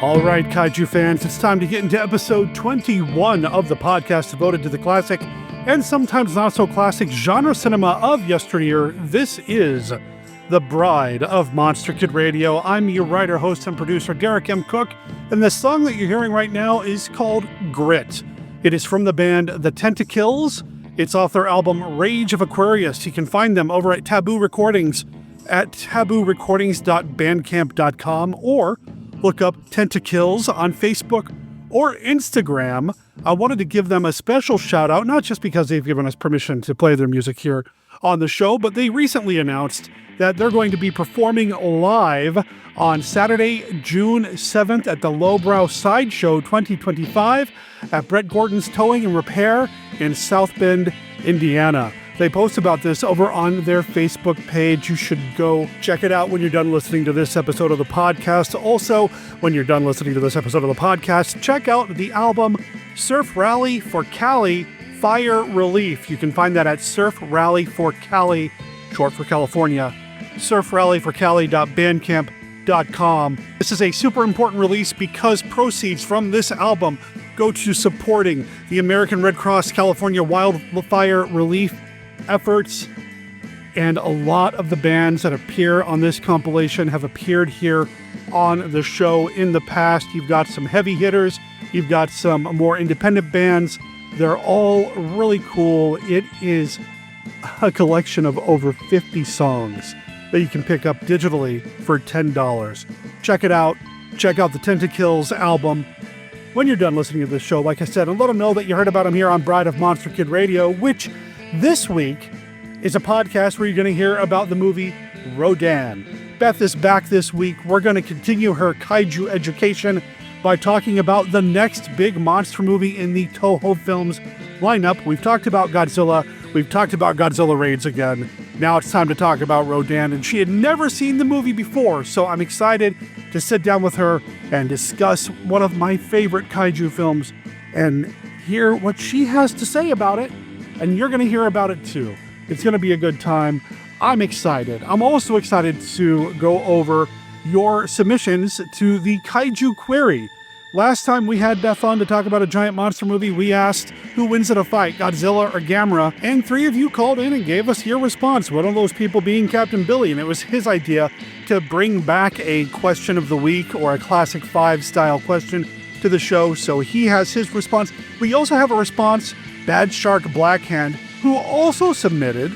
All right, Kaiju fans, it's time to get into episode 21 of the podcast devoted to the classic and sometimes not so classic genre cinema of yesteryear. This is The Bride of Monster Kid Radio. I'm your writer, host, and producer, Derek M. Cook, and the song that you're hearing right now is called Grit. It is from the band The Tentakills. It's off their album Rage of Aquarius. You can find them over at Taboo Recordings at taboorecordings.bandcamp.com or look up Tentakills on Facebook or Instagram. I wanted to give them a special shout out, not just because they've given us permission to play their music here on the show, but they recently announced that they're going to be performing live on Saturday, June 7th at the Lowbrow Sideshow 2025 at Brett Gordon's Towing and Repair in South Bend, Indiana. They post about this over on their Facebook page. You should go check it out when you're done listening to this episode of the podcast. Also, when you're done listening to this episode of the podcast, check out the album Surf Rally for Cali, Fire Relief. You can find that at Surf Rally for Cali, short for California, surfrallyforcali.bandcamp.com. This is a super important release because proceeds from this album go to supporting the American Red Cross California Wildfire Relief efforts, and a lot of the bands that appear on this compilation have appeared here on the show in the past. You've got some heavy hitters, you've got some more independent bands. They're all really cool. It is a collection of over 50 songs that you can pick up digitally for $10. Check it out. Check out the Tentakills album when you're done listening to this show, like I said, and let them know that you heard about them here on Bride of Monster Kid Radio, which this week is a podcast where you're going to hear about the movie Rodan. Beth is back this week. We're going to continue her kaiju education by talking about the next big monster movie in the Toho Films lineup. We've talked about Godzilla. We've talked about Godzilla Raids again. Now it's time to talk about Rodan, and she had never seen the movie before, so I'm excited to sit down with her and discuss one of my favorite kaiju films and hear what she has to say about it. And you're going to hear about it too. It's going to be a good time. I'm excited. I'm also excited to go over your submissions to the Kaiju Query. Last time we had Beth on to talk about a giant monster movie, we asked who wins in a fight, Godzilla or Gamera, and 3 of you called in and gave us your response. One of those people being Captain Billy, and it was his idea to bring back a question of the week or a Classic 5 style question to the show, so he has his response. We also have a response, BadShark Black Hand, who also submitted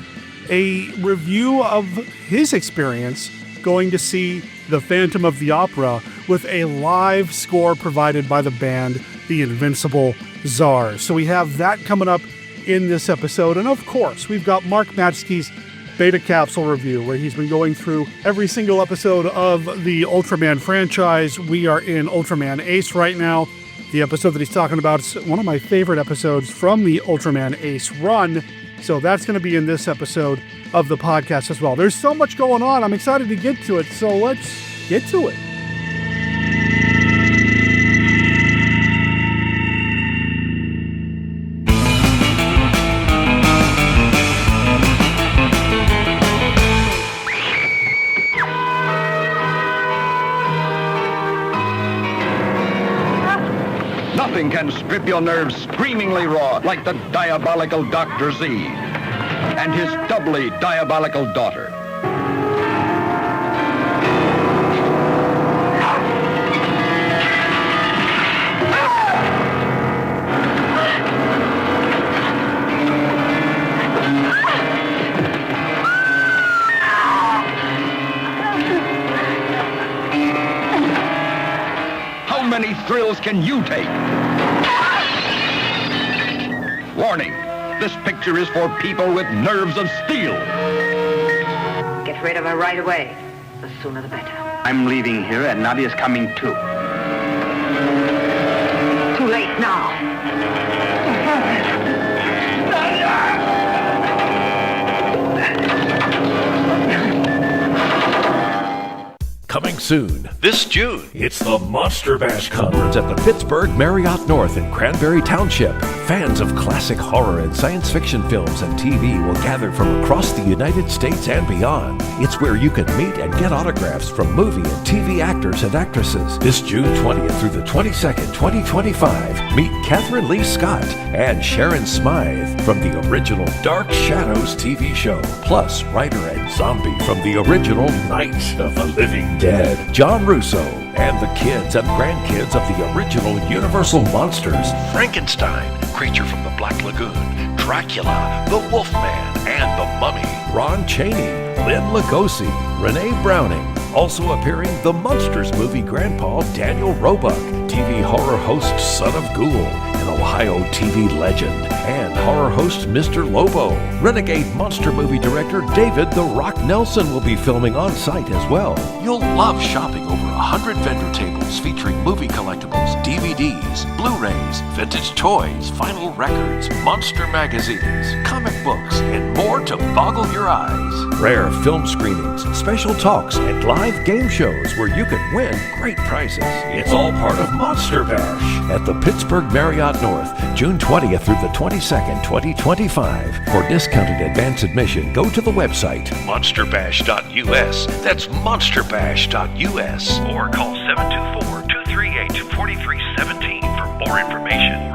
a review of his experience going to see The Phantom of the Opera with a live score provided by the band The Invincible Czar. So we have that coming up in this episode. And of course, we've got Mark Matzke's Beta Capsule review, where he's been going through every single episode of the Ultraman franchise. We are in Ultraman Ace right now. The episode that he's talking about is one of my favorite episodes from the Ultraman Ace run. So that's going to be in this episode of the podcast as well. There's so much going on. I'm excited to get to it. So let's get to it. Nothing can strip your nerves screamingly raw like the diabolical Dr. Z and his doubly diabolical daughter. many thrills can you take? Warning, this picture is for people with nerves of steel. Get rid of her right away. The sooner the better. I'm leaving here and Nadia's coming too. Too late now. Coming soon, this June, it's the Monster Bash Conference at the Pittsburgh Marriott North in Cranberry Township. Fans of classic horror and science fiction films and TV will gather from across the United States and beyond. It's where you can meet and get autographs from movie and TV actors and actresses. This June 20th through the 22nd, 2025, meet Catherine Lee Scott and Sharon Smythe from the original Dark Shadows TV show, plus writer and zombie from the original Night of the Living Dead, John Russo, and the kids and grandkids of the original Universal Monsters, Frankenstein, creature from the Black Lagoon, Dracula, the Wolfman, and the Mummy, Ron Chaney, Lynn Lugosi, Renee Browning. Also appearing, the Monsters movie grandpa Daniel Roebuck, TV horror host Son of Ghoul, an Ohio TV legend, and horror host Mr. Lobo. Renegade monster movie director David The Rock Nelson will be filming on site as well. You'll love shopping over 100 vendor tables featuring movie collectibles, DVDs, Blu-rays, vintage toys, vinyl records, monster magazines, comic books, and more to boggle your eyes. Rare film screenings, special talks, and live game shows where you can win great prizes. It's all part of Monster Bash at the Pittsburgh Marriott North, June 20th through the 22nd, 2025. For discounted advance admission, go to the website monsterbash.us. That's monsterbash.us. Or call 724-238-4317 for more information.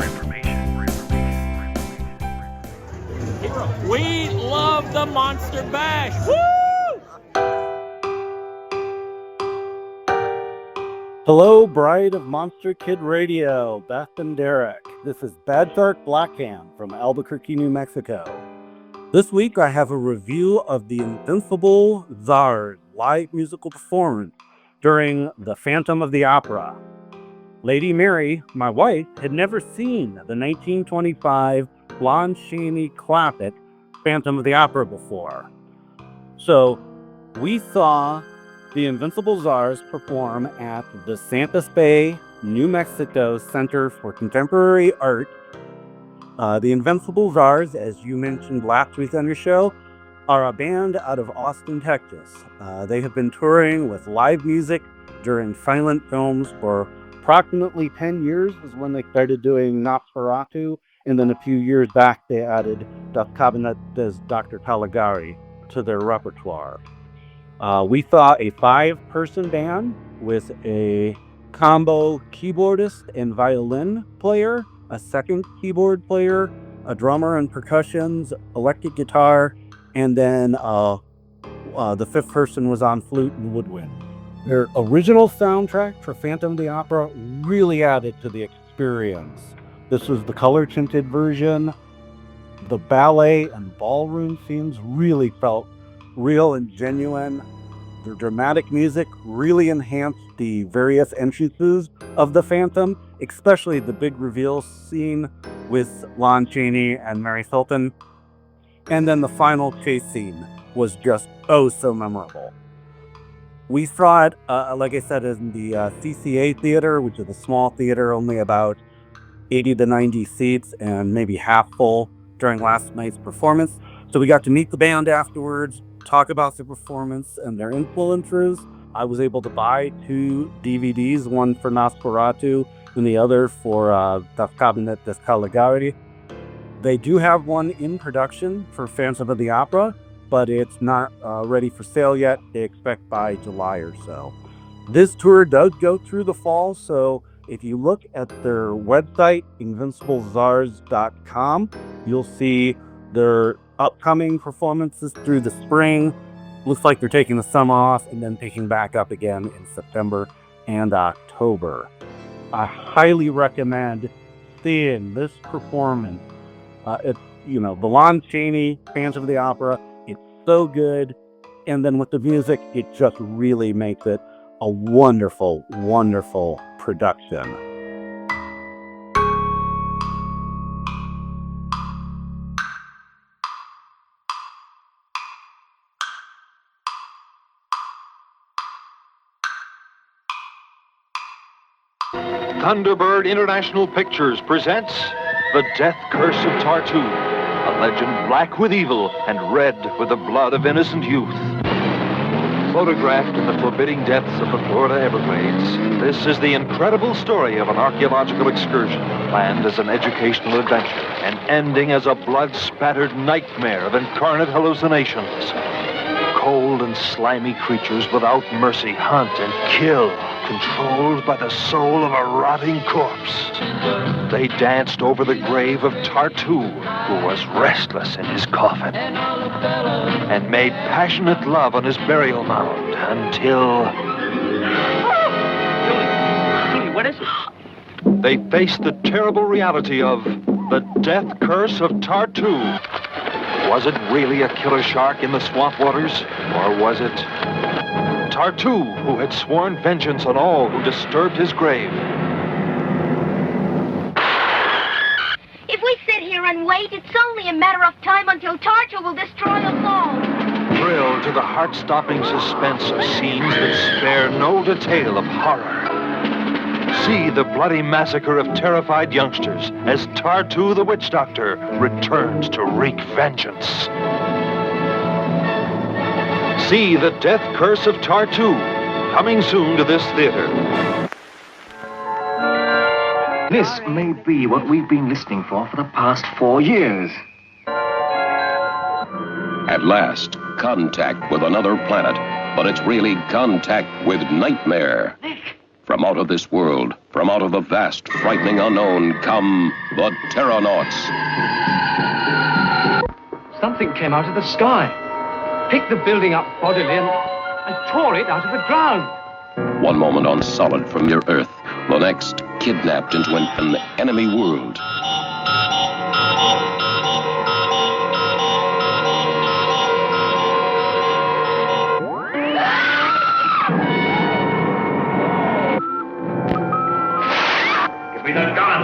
We love the Monster Bash. Woo! Hello, bride of Monster Kid Radio, Beth and Derek. This is BadShark Black Hand from Albuquerque, New Mexico. This week I have a review of the Invincible Czar live musical performance during the Phantom of the Opera. Lady Mary, my wife, had never seen the 1925 Lon Chaney classic Phantom of the Opera before. So we saw the Invincible Czars perform at the Santa Fe, New Mexico Center for Contemporary Art. The Invincible Czars, as you mentioned last week on your show, are a band out of Austin, Texas. They have been touring with live music during silent films for approximately 10 years is when they started doing Nosferatu, and then a few years back they added Das Cabinet des Dr. Caligari to their repertoire. We saw a 5-person band with a combo keyboardist and violin player, a second keyboard player, a drummer and percussions, electric guitar, and then the 5th person was on flute and woodwind. Their original soundtrack for Phantom of the Opera really added to the experience. This was the color-tinted version. The ballet and ballroom scenes really felt real and genuine. The dramatic music really enhanced the various entrances of the Phantom, especially the big reveal scene with Lon Chaney and Mary Filton. And then the final chase scene was just so memorable. We saw it, like I said, in the CCA Theater, which is a small theater, only about 80 to 90 seats and maybe half full during last night's performance. So we got to meet the band afterwards, talk about the performance and their influences. I was able to buy 2 DVDs, one for Nosferatu and the other for Das Cabinet des Caligari. They do have one in production for Phantom of the Opera, but it's not ready for sale yet. They expect by July or so. This tour does go through the fall, so if you look at their website, invinciblezars.com, you'll see their upcoming performances through the spring. Looks like they're taking the summer off and then picking back up again in September and October. I highly recommend seeing this performance. It's, the Lon Chaney Phantom of the Opera. It's so good. And then with the music, it just really makes it a wonderful, wonderful production. Thunderbird International Pictures presents The Death Curse of Tartu, a legend black with evil and red with the blood of innocent youth. Photographed in the forbidding depths of the Florida Everglades, this is the incredible story of an archaeological excursion planned as an educational adventure and ending as a blood-spattered nightmare of incarnate hallucinations. Cold and slimy creatures without mercy hunt and kill, controlled by the soul of a rotting corpse. They danced over the grave of Tartu, who was restless in his coffin, and made passionate love on his burial mound until... Julie, what is it? They faced the terrible reality of the death curse of Tartu. Was it really a killer shark in the swamp waters, or was it Tartu who had sworn vengeance on all who disturbed his grave? If we sit here and wait, it's only a matter of time until Tartu will destroy us all. Thrilled to the heart-stopping suspense of scenes that spare no detail of horror. See the bloody massacre of terrified youngsters as Tartu the Witch Doctor returns to wreak vengeance. See The Death Curse of Tartu, coming soon to this theater. This may be what we've been listening for the past 4 years. At last, contact with another planet, but it's really contact with nightmare. From out of this world, from out of the vast, frightening unknown, come the Terranauts. Something came out of the sky, picked the building up bodily and tore it out of the ground. One moment on solid from your Earth, the next kidnapped into an enemy world. Give me that gun!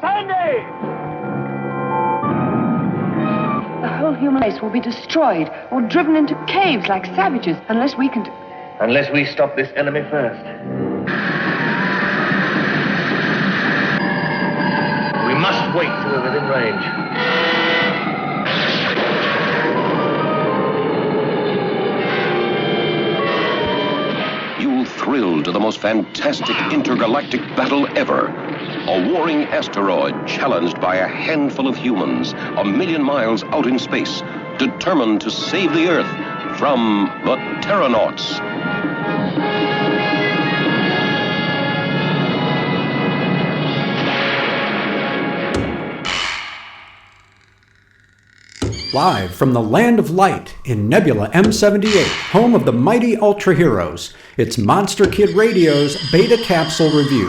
Sandy! The whole human race will be destroyed or driven into caves like savages unless we can... Unless we stop this enemy first. We must wait till we're within range. Thrilled to the most fantastic intergalactic battle ever. A warring asteroid challenged by a handful of humans 1 million miles out in space, determined to save the Earth from the Terranauts. Live from the Land of Light in Nebula M78, home of the mighty Ultra Heroes, it's Monster Kid Radio's Beta Capsule Review.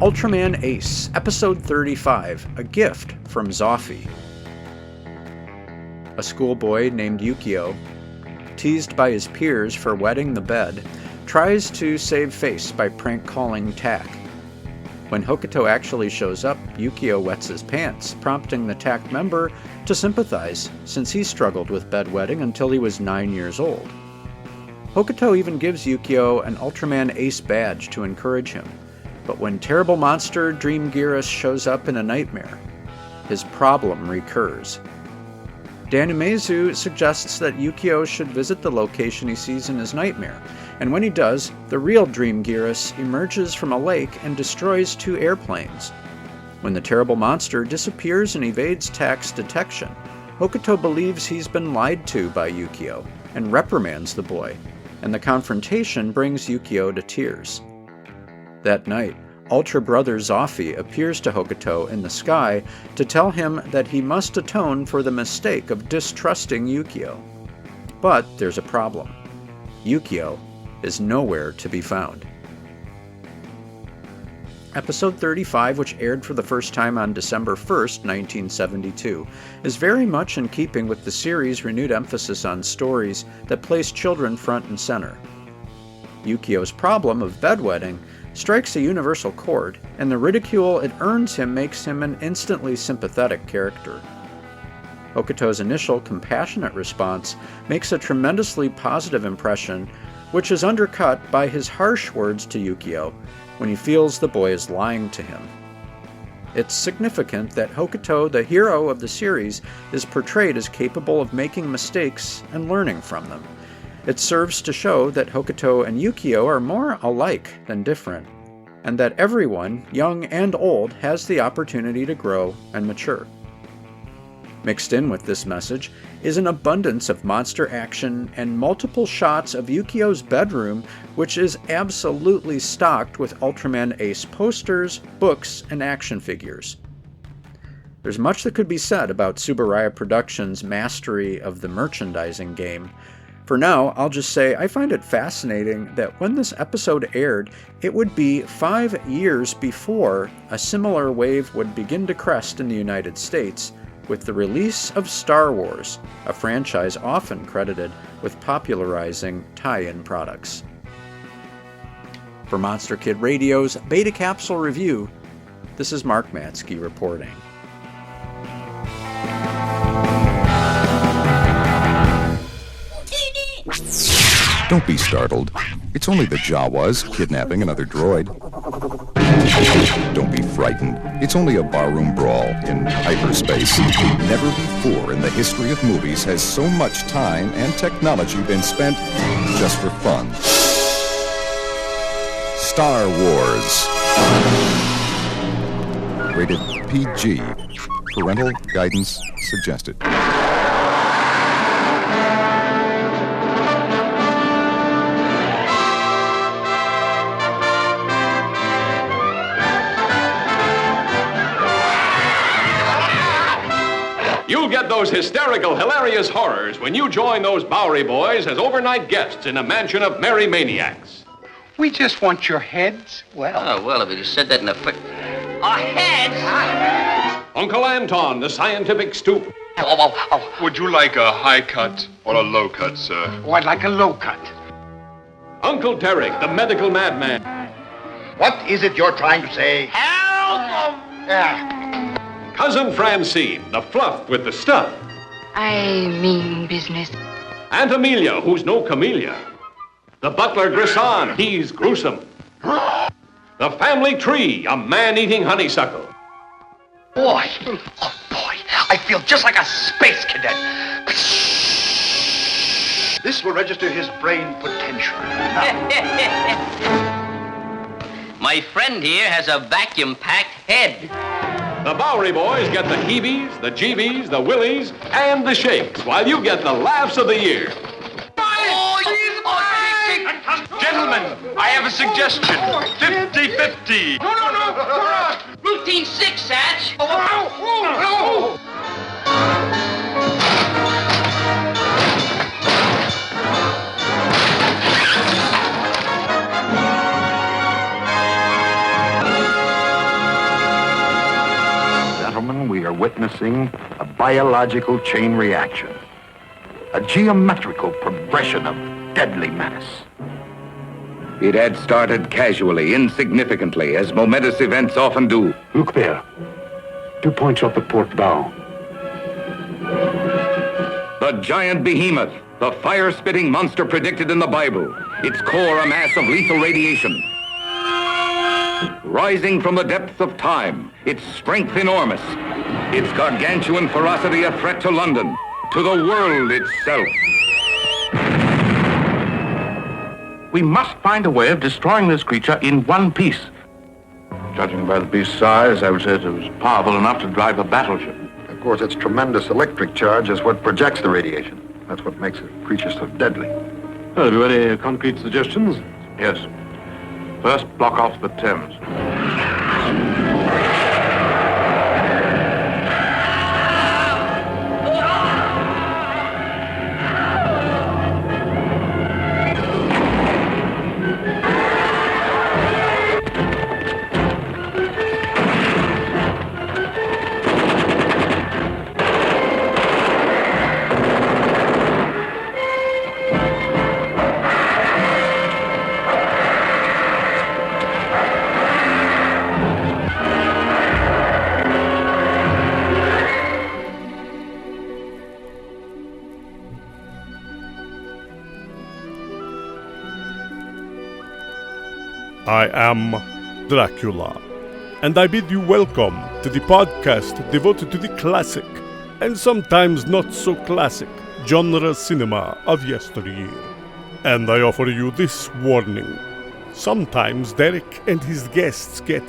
Ultraman Ace, Episode 35, A Gift from Zoffi. A schoolboy named Yukio, teased by his peers for wetting the bed, tries to save face by prank calling Tak. When Hokuto actually shows up, Yukio wets his pants, prompting the Tak member to sympathize, since he struggled with bedwetting until he was 9 years old. Hokuto even gives Yukio an Ultraman Ace badge to encourage him, but when terrible monster Dreamgearus shows up in a nightmare, his problem recurs. Danumezu suggests that Yukio should visit the location he sees in his nightmare, and when he does, the real Dreamgearus emerges from a lake and destroys 2 airplanes. When the terrible monster disappears and evades Tak's detection, Hokuto believes he's been lied to by Yukio and reprimands the boy, and the confrontation brings Yukio to tears. That night, Ultra Brother Zoffi appears to Hokuto in the sky to tell him that he must atone for the mistake of distrusting Yukio. But there's a problem. Yukio is nowhere to be found. Episode 35, which aired for the first time on December 1st, 1972, is very much in keeping with the series' renewed emphasis on stories that place children front and center. Yukio's problem of bedwetting strikes a universal chord, and the ridicule it earns him makes him an instantly sympathetic character. Hokuto's initial compassionate response makes a tremendously positive impression, which is undercut by his harsh words to Yukio when he feels the boy is lying to him. It's significant that Hokuto, the hero of the series, is portrayed as capable of making mistakes and learning from them. It serves to show that Hokuto and Yukio are more alike than different, and that everyone, young and old, has the opportunity to grow and mature. Mixed in with this message is an abundance of monster action and multiple shots of Yukio's bedroom, which is absolutely stocked with Ultraman Ace posters, books, and action figures. There's much that could be said about Tsuburaya Productions' mastery of the merchandising game. For now, I'll just say I find it fascinating that when this episode aired, it would be 5 years before a similar wave would begin to crest in the United States, with the release of Star Wars, a franchise often credited with popularizing tie-in products. For Monster Kid Radio's Beta Capsule Review, this is Mark Matzke reporting. Don't be startled. It's only the Jawas kidnapping another droid. Don't be frightened. It's only a barroom brawl in hyperspace. Never before in the history of movies has so much time and technology been spent just for fun. Star Wars. Rated PG. Parental guidance suggested. You'll get those hysterical, hilarious horrors when you join those Bowery boys as overnight guests in a mansion of merry maniacs. We just want your heads. Oh, well, if you said that in a foot. Our heads? Uncle Anton, the scientific stoop. Would you like a high cut or a low cut, sir? Oh, I'd like a low cut. Uncle Derek, the medical madman. What is it you're trying to say? Help! Cousin Francine, the fluff with the stuff. I mean business. Aunt Amelia, who's no camellia. The butler Grisson, he's gruesome. The family tree, a man-eating honeysuckle. Boy, oh boy, I feel just like a space cadet. This will register his brain potential. My friend here has a vacuum-packed head. The Bowery boys get the heebies, the jeebies, the willies, and the shakes, while you get the laughs of the year. Gentlemen, I have a suggestion. 50-50. No. Routine 6, Satch. Gentlemen, we are witnessing a biological chain reaction. A geometrical progression of deadly menace. It had started casually, insignificantly, as momentous events often do. Look there. 2 points off the port bow. The giant behemoth, the fire-spitting monster predicted in the Bible. Its core a mass of lethal radiation. Rising from the depths of time, its strength enormous. Its gargantuan ferocity a threat to London, to the world itself. We must find a way of destroying this creature in one piece. Judging by the beast's size, I would say it was powerful enough to drive a battleship. Of course, its tremendous electric charge is what projects the radiation. That's what makes the creature so deadly. Well, have you any concrete suggestions? Yes. First, block off the Thames. I am Dracula, and I bid you welcome to the podcast devoted to the classic, and sometimes not so classic, genre cinema of yesteryear. And I offer you this warning. Sometimes Derek and his guests get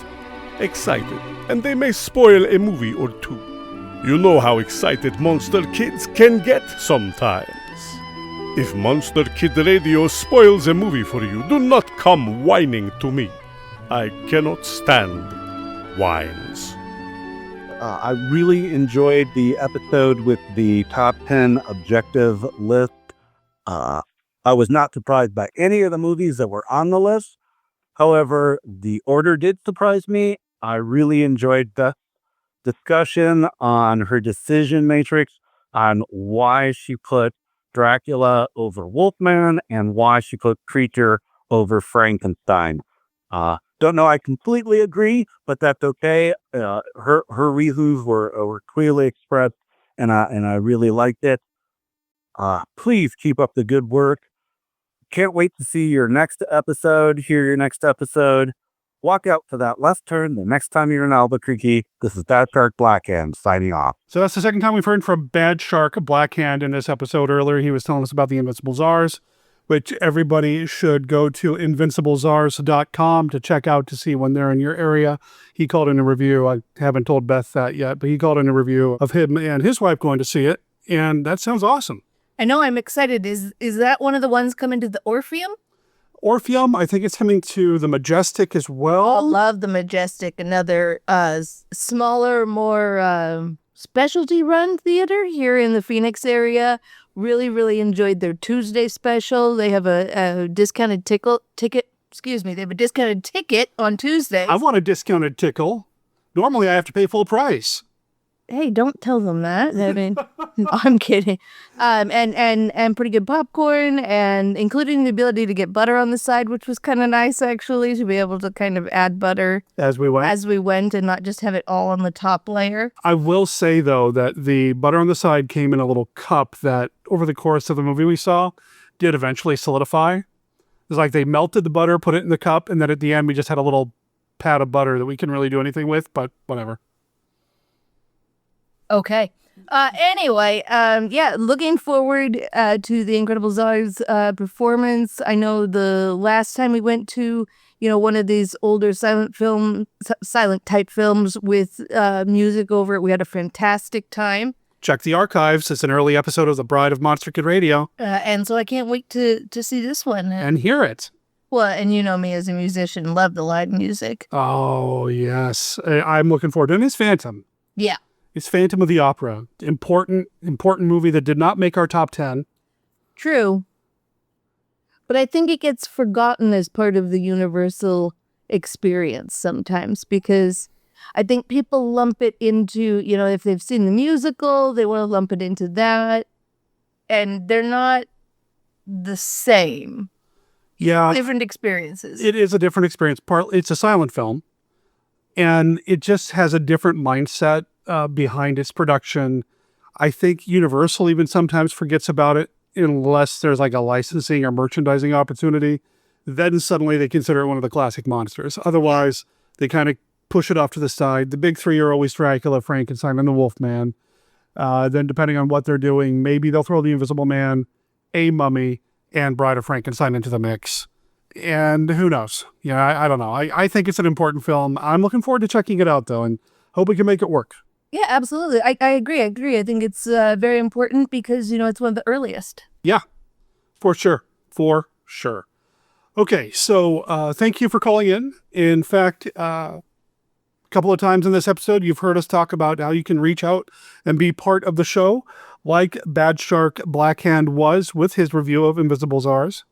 excited, and they may spoil a movie or two. You know how excited monster kids can get sometimes. If Monster Kid Radio spoils a movie for you, do not come whining to me. I cannot stand whines. I really enjoyed the episode with the top 10 objective list. I was not surprised by any of the movies that were on the list. However, the order did surprise me. I really enjoyed the discussion on her decision matrix, on why she put Dracula over Wolfman and why she put Creature over Frankenstein. Don't know I completely agree, but that's okay. Her reasons were clearly expressed, and I really liked it. Please keep up the good work. Can't wait to see your next episode, hear your next episode. Walk out for that left turn the next time you're in Albuquerque. This is BadShark Black Hand signing off. So that's the second time we've heard from BadShark Black Hand in this episode. Earlier, he was telling us about the Invincible Czars, which everybody should go to invinciblezars.com to check out to see when they're in your area. He called in a review. I haven't told Beth that yet, but he called in a review of him and his wife going to see it, and that sounds awesome. I know, I'm excited. Is that one of the ones coming to the Orpheum? Orpheum, I think it's coming to the Majestic as well. I love the Majestic, another smaller, more specialty run theater here in the Phoenix area. Really, really enjoyed their Tuesday special. They have a discounted ticket. Excuse me, they have a discounted ticket on Tuesdays. I want a discounted tickle. Normally, I have to pay full price. Hey, don't tell them that. I mean, I'm kidding. And pretty good popcorn, and including the ability to get butter on the side, which was kind of nice, actually, to be able to kind of add butter as we went and not just have it all on the top layer. I will say, though, that the butter on the side came in a little cup that, over the course of the movie we saw, did eventually solidify. It's like they melted the butter, put it in the cup, and then at the end, we just had a little pat of butter that we couldn't really do anything with, but whatever. Okay. Anyway, looking forward to the Incredible Czar's performance. I know the last time we went to, one of these older silent type films with music over it, we had a fantastic time. Check the archives. It's an early episode of The Bride of Monster Kid Radio. And so I can't wait to see this one. And hear it. Well, and you know me as a musician, love the live music. Oh, yes. I'm looking forward to it. And it's Phantom. Yeah. It's Phantom of the Opera. Important movie that did not make our top 10. True. But I think it gets forgotten as part of the Universal experience sometimes, because I think people lump it into, if they've seen the musical, they want to lump it into that. And they're not the same. Yeah. Different experiences. It is a different experience. It's a silent film. And it just has a different mindset behind its production. I think Universal even sometimes forgets about it unless there's like a licensing or merchandising opportunity. Then suddenly they consider it one of the classic monsters. Otherwise, they kind of push it off to the side. The big three are always Dracula, Frankenstein, and the Wolfman. Then depending on what they're doing, maybe they'll throw the Invisible Man, a Mummy, and Bride of Frankenstein into the mix. And who knows? I don't know. I think it's an important film. I'm looking forward to checking it out, though, and hope we can make it work. Yeah, absolutely. I agree. I think it's very important because, it's one of the earliest. Yeah, for sure. Okay, so thank you for calling in. In fact, a couple of times in this episode, you've heard us talk about how you can reach out and be part of the show, like BadShark Black Hand was with his review of Invincible Czars.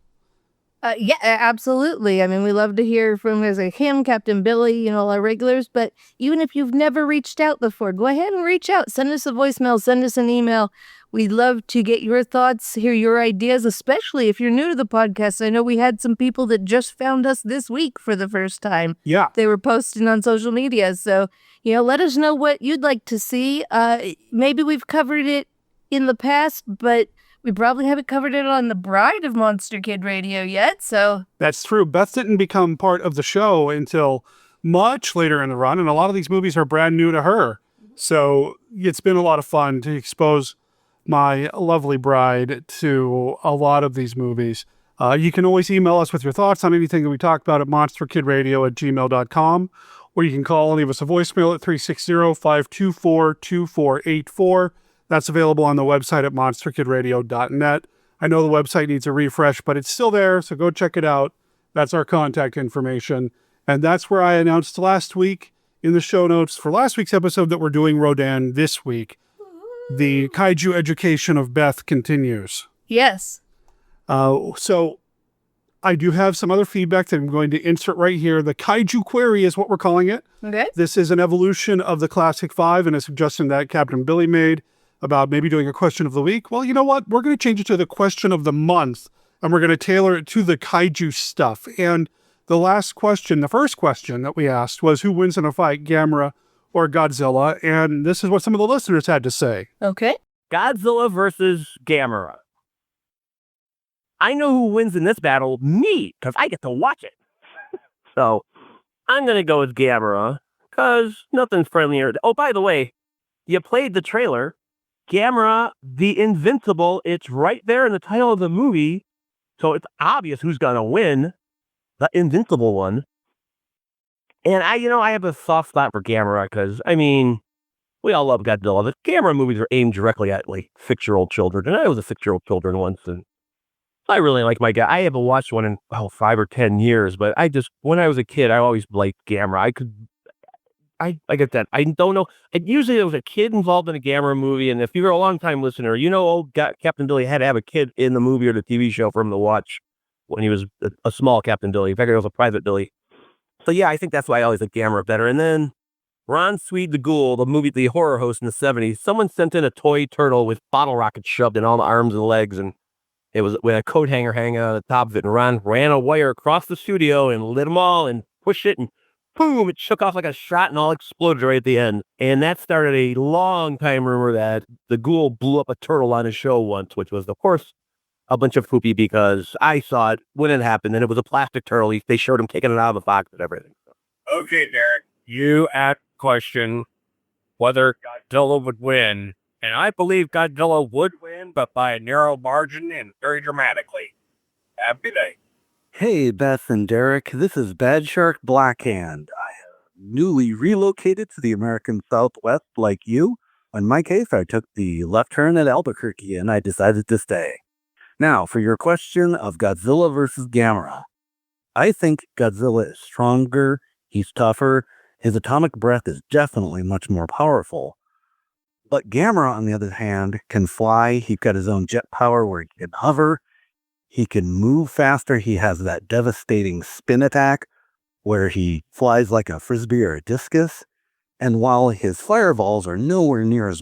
Yeah, absolutely. I mean, we love to hear from guys like him, Captain Billy, all our regulars. But even if you've never reached out before, go ahead and reach out. Send us a voicemail. Send us an email. We'd love to get your thoughts, hear your ideas, especially if you're new to the podcast. I know we had some people that just found us this week for the first time. Yeah. They were posting on social media. So, let us know what you'd like to see. Maybe we've covered it in the past, but We probably haven't covered it on the Bride of Monster Kid Radio yet, so... That's true. Beth didn't become part of the show until much later in the run, and a lot of these movies are brand new to her. So it's been a lot of fun to expose my lovely bride to a lot of these movies. You can always email us with your thoughts on anything that we talked about at monsterkidradio@gmail.com, or you can call and leave us a voicemail at 360-524-2484. That's available on the website at monsterkidradio.net. I know the website needs a refresh, but it's still there, so go check it out. That's our contact information. And that's where I announced last week in the show notes for last week's episode that we're doing Rodan this week. The kaiju education of Beth continues. Yes. So I do have some other feedback that I'm going to insert right here. The Kaiju Query is what we're calling it. Okay. This is an evolution of the Classic 5 and a suggestion that Captain Billy made about maybe doing a question of the week. Well, you know what? We're going to change it to the question of the month, and we're going to tailor it to the kaiju stuff. And the last question, the first question that we asked was, who wins in a fight, Gamera or Godzilla? And this is what some of the listeners had to say. Okay. Godzilla versus Gamera. I know who wins in this battle, me, because I get to watch it. So I'm going to go with Gamera, because nothing's friendlier. Oh, by the way, you played the trailer. Gamera, the Invincible, it's right there in the title of the movie, so it's obvious who's going to win, the Invincible one. And I have a soft spot for Gamera, because, we all love Godzilla. The Gamera movies are aimed directly at, 6-year-old children, and I was a 6-year-old children once, and I really like my guy. I haven't watched one in 5 or 10 years, but when I was a kid, I always liked Gamera. I get that. I don't know. Usually there was a kid involved in a Gamera movie, and if you're a long-time listener, Captain Billy had to have a kid in the movie or the TV show for him to watch when he was a small Captain Billy. In fact, it was a Private Billy. So yeah, I think that's why I always like Gamera better. And then Ron Sweet the Ghoul, the horror host in the 70s, someone sent in a toy turtle with bottle rockets shoved in all the arms and legs, and it was with a coat hanger hanging on the top of it, and Ron ran a wire across the studio and lit them all and pushed it, and boom, it shook off like a shot and all exploded right at the end. And that started a long time rumor that the Ghoul blew up a turtle on his show once, which was, of course, a bunch of poopy, because I saw it when it happened, and it was a plastic turtle. They showed him taking it out of the box and everything. Okay, Derek, you asked the question whether Godzilla would win, and I believe Godzilla would win, but by a narrow margin and very dramatically. Happy day. Hey, Beth and Derek, this is BadShark Black Hand. I have newly relocated to the American Southwest like you. In my case, I took the left turn at Albuquerque, and I decided to stay. Now, for your question of Godzilla versus Gamera. I think Godzilla is stronger, he's tougher, his atomic breath is definitely much more powerful. But Gamera, on the other hand, can fly. He's got his own jet power where he can hover. He can move faster. He has that devastating spin attack where he flies like a frisbee or a discus. And while his fireballs are nowhere near as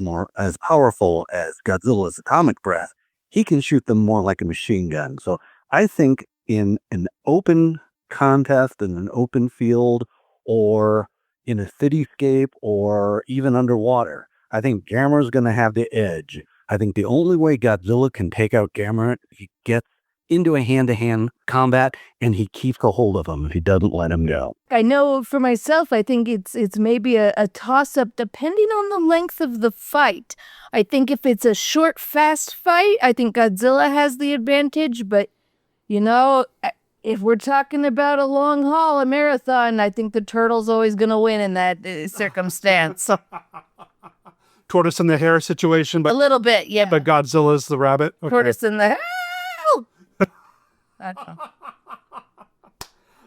powerful as Godzilla's atomic breath, he can shoot them more like a machine gun. So I think in an open contest, in an open field, or in a cityscape, or even underwater, I think Gamera's going to have the edge. I think the only way Godzilla can take out Gamera, he gets into a hand-to-hand combat, and he keeps a hold of him if he doesn't let him go. I know for myself, I think it's maybe a toss-up depending on the length of the fight. I think if it's a short, fast fight, I think Godzilla has the advantage, but, if we're talking about a long haul, a marathon, I think the turtle's always going to win in that circumstance. Tortoise and the hare situation, but a little bit, yeah. But Godzilla's the rabbit. Okay. Tortoise and the hare.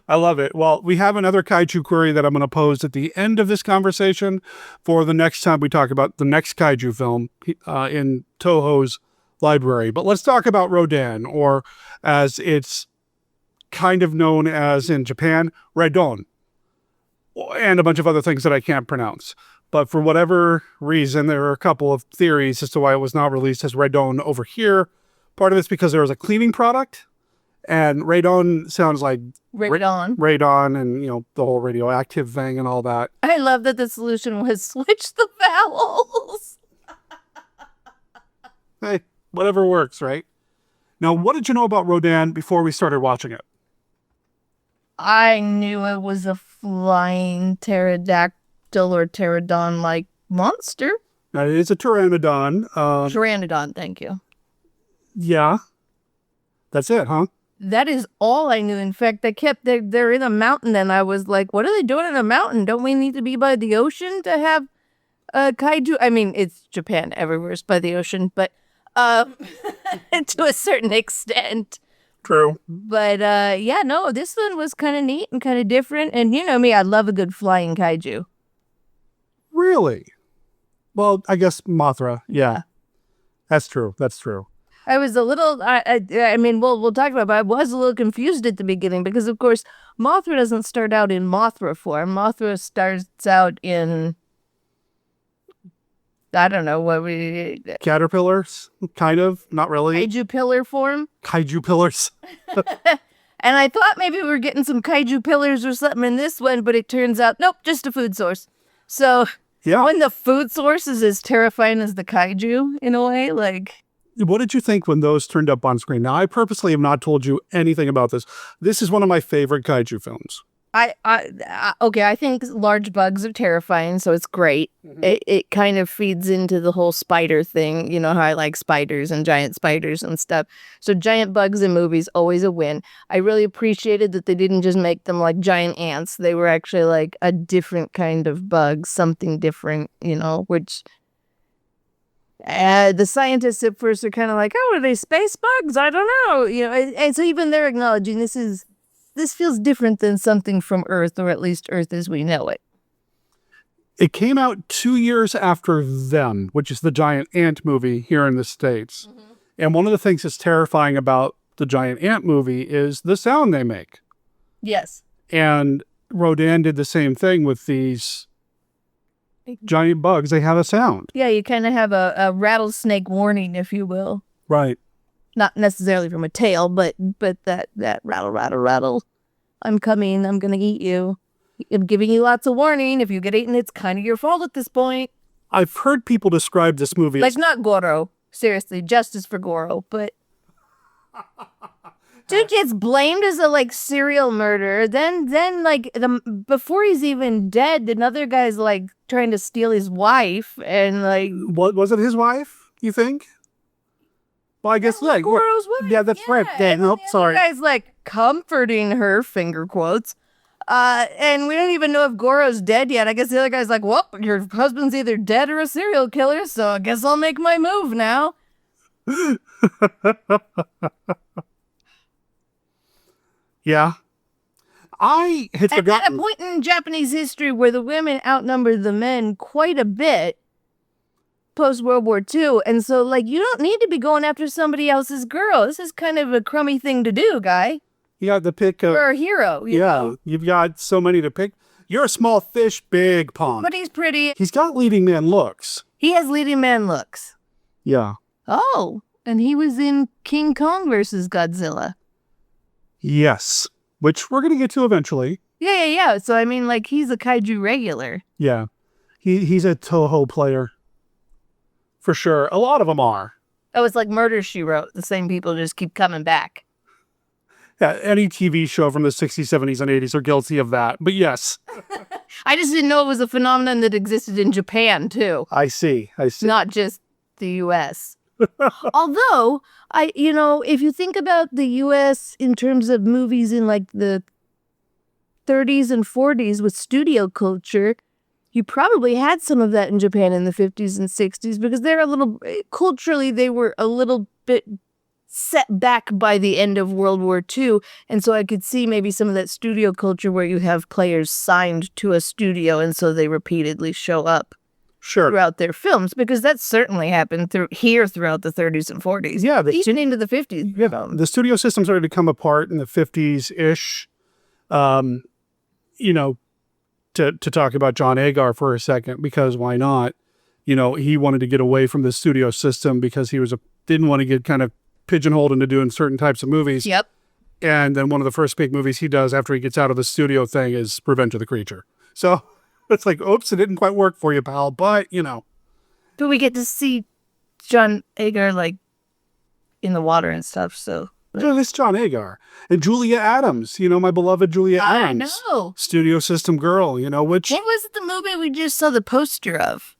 I love it. Well, we have another kaiju query that I'm going to pose at the end of this conversation for the next time we talk about the next kaiju film in Toho's library. But let's talk about Rodan, or as it's kind of known as in Japan, Rodan, and a bunch of other things that I can't pronounce. But for whatever reason, there are a couple of theories as to why it was not released as Rodan over here. Part of it's because there was a cleaning product, and radon sounds like radon, and the whole radioactive thing and all that. I love that the solution was switch the vowels. Hey, Whatever works, right? Now, what did you know about Rodan before we started watching it? I knew it was a flying pterodactyl or pterodon-like monster. Now, it is a pteranodon. Pteranodon, thank you. Yeah. That's it, huh? That is all I knew. In fact, they're in a mountain, and I was like, what are they doing in a mountain? Don't we need to be by the ocean to have kaiju? I mean, it's Japan. Everywhere's by the ocean, but to a certain extent. True. But yeah, no, this one was kind of neat and kind of different. And you know me, I love a good flying kaiju. Really? Well, I guess Mothra. Yeah. That's true. That's true. I was a little, I mean, we'll talk about it, but I was a little confused at the beginning because, of course, Mothra doesn't start out in Mothra form. Mothra starts out in, I don't know, what we... Caterpillars? Kind of. Not really. Kaiju pillar form? Kaiju pillars. And I thought maybe we were getting some kaiju pillars or something in this one, but it turns out, nope, just a food source. So, yeah. When the food source is as terrifying as the kaiju, in a way, like... What did you think when those turned up on screen? Now, I purposely have not told you anything about this. This is one of my favorite kaiju films. Okay, I think large bugs are terrifying, so it's great. Mm-hmm. It kind of feeds into the whole spider thing. You know how I like spiders and giant spiders and stuff. So giant bugs in movies, always a win. I really appreciated that they didn't just make them like giant ants. They were actually like a different kind of bug, something different, you know, which... the scientists at first are kind of like, oh, are they space bugs? I don't know. You know, and so even they're acknowledging this feels different than something from Earth, or at least Earth as we know it. It came out 2 years after Them, which is the giant ant movie here in the States. Mm-hmm. And one of the things that's terrifying about the giant ant movie is the sound they make. Yes. And Rodan did the same thing with these giant bugs. They have a sound. Yeah, you kind of have a rattlesnake warning, if you will. Right. Not necessarily from a tail, but that rattle, rattle, rattle. I'm coming. I'm going to eat you. I'm giving you lots of warning. If you get eaten, it's kind of your fault at this point. I've heard people describe this movie like not Goro. Seriously, justice for Goro, but... Dude gets blamed as a like serial murderer. Then like before he's even dead, another guy's like trying to steal his wife and like. What was it? His wife? You think? Well, I guess like Goro's wife. Yeah, that's right. Then nope, sorry. The guy's like comforting her, finger quotes. And we don't even know if Goro's dead yet. I guess the other guy's like, well, your husband's either dead or a serial killer, so I guess I'll make my move now. Yeah. I had forgotten. At a point in Japanese history where the women outnumbered the men quite a bit post-World War II. And so, like, you don't need to be going after somebody else's girl. This is kind of a crummy thing to do, guy. You got to pick a... For a hero. You know? You've got so many to pick. You're a small fish, big pond. But he's pretty. He's got leading man looks. He has leading man looks. Yeah. Oh, and he was in King Kong versus Godzilla. Yes, which we're going to get to eventually. Yeah. So, I mean, like, he's a kaiju regular. Yeah. He's a Toho player. For sure. A lot of them are. Oh, it's like Murder, She Wrote. The same people just keep coming back. Yeah, any TV show from the 60s, 70s, and 80s are guilty of that. But yes. I just didn't know it was a phenomenon that existed in Japan, too. I see. Not just the U.S. Although, if you think about the U.S. in terms of movies in like the 30s and 40s with studio culture, you probably had some of that in Japan in the 50s and 60s because culturally, they were a little bit set back by the end of World War II. And so I could see maybe some of that studio culture where you have players signed to a studio and so they repeatedly show up. Sure. Throughout their films, because that certainly happened throughout the 30s and 40s. Yeah. Even into the 50s. Yeah. The studio system started to come apart in the 50s-ish. To talk about John Agar for a second, because why not? He wanted to get away from the studio system because he didn't want to get kind of pigeonholed into doing certain types of movies. Yep. And then one of the first big movies he does after he gets out of the studio thing is Revenge of the Creature. So... it's like, oops, it didn't quite work for you, pal. But, But we get to see John Agar, like, in the water and stuff. So This John Agar and Julia Adams, my beloved Julia Adams. I know. Studio System girl, which What was the movie we just saw the poster of?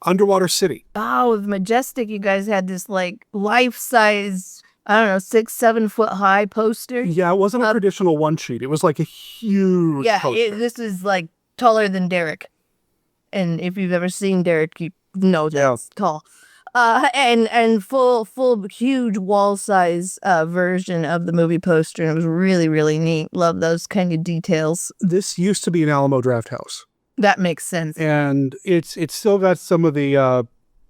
Underwater City. Oh, with Majestic, you guys had this like life-size, I don't know, 6-7 foot high poster. Yeah, it wasn't a traditional one sheet. It was like a huge poster. This is like taller than Derek. And if you've ever seen Derek, you know that's tall. And full huge wall size version of the movie poster. And it was really, really neat. Love those kind of details. This used to be an Alamo Draft House. That makes sense. And it's still got some of the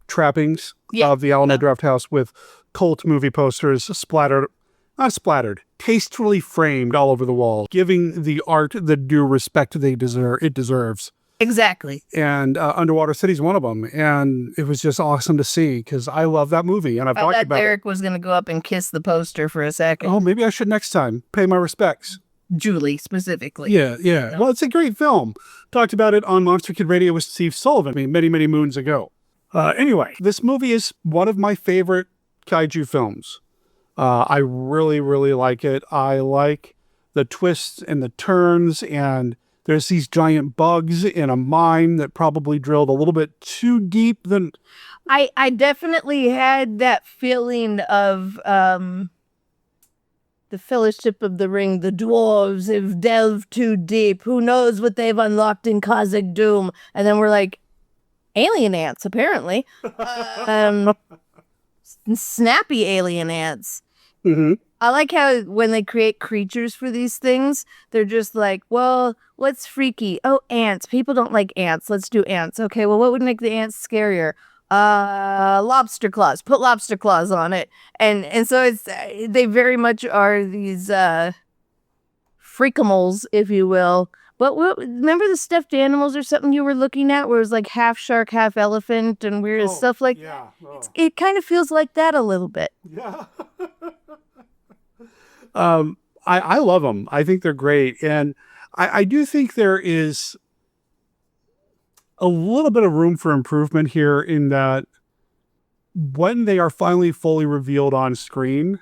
trappings of the Alamo Draft House with cult movie posters tastefully framed all over the wall, giving the art the due respect it deserves. Exactly. And Underwater City is one of them. And it was just awesome to see because I love that movie. And I've talked about Derek was going to go up and kiss the poster for a second. Oh, maybe I should next time. Pay my respects. Julie, specifically. Yeah. Well, it's a great film. Talked about it on Monster Kid Radio with Steve Sullivan many, many moons ago. Anyway, this movie is one of my favorite kaiju films. I really, really like it. I like the twists and the turns, and there's these giant bugs in a mine that probably drilled a little bit too deep than... I definitely had that feeling of... The Fellowship of the Ring, the dwarves have delved too deep. Who knows what they've unlocked in Cosmic Doom? And then we're like, alien ants, apparently. Snappy alien ants. Mm-hmm. I like how when they create creatures for these things, they're just like, well, what's freaky? Oh, ants. People don't like ants. Let's do ants. Okay, well, what would make the ants scarier? Lobster claws. Put lobster claws on it. And so they very much are these freakamals, if you will. But remember the stuffed animals or something you were looking at where it was like half shark, half elephant and weird stuff like that? Oh. It kind of feels like that a little bit. Yeah. I love them. I think they're great. And I do think there is a little bit of room for improvement here in that when they are finally fully revealed on screen,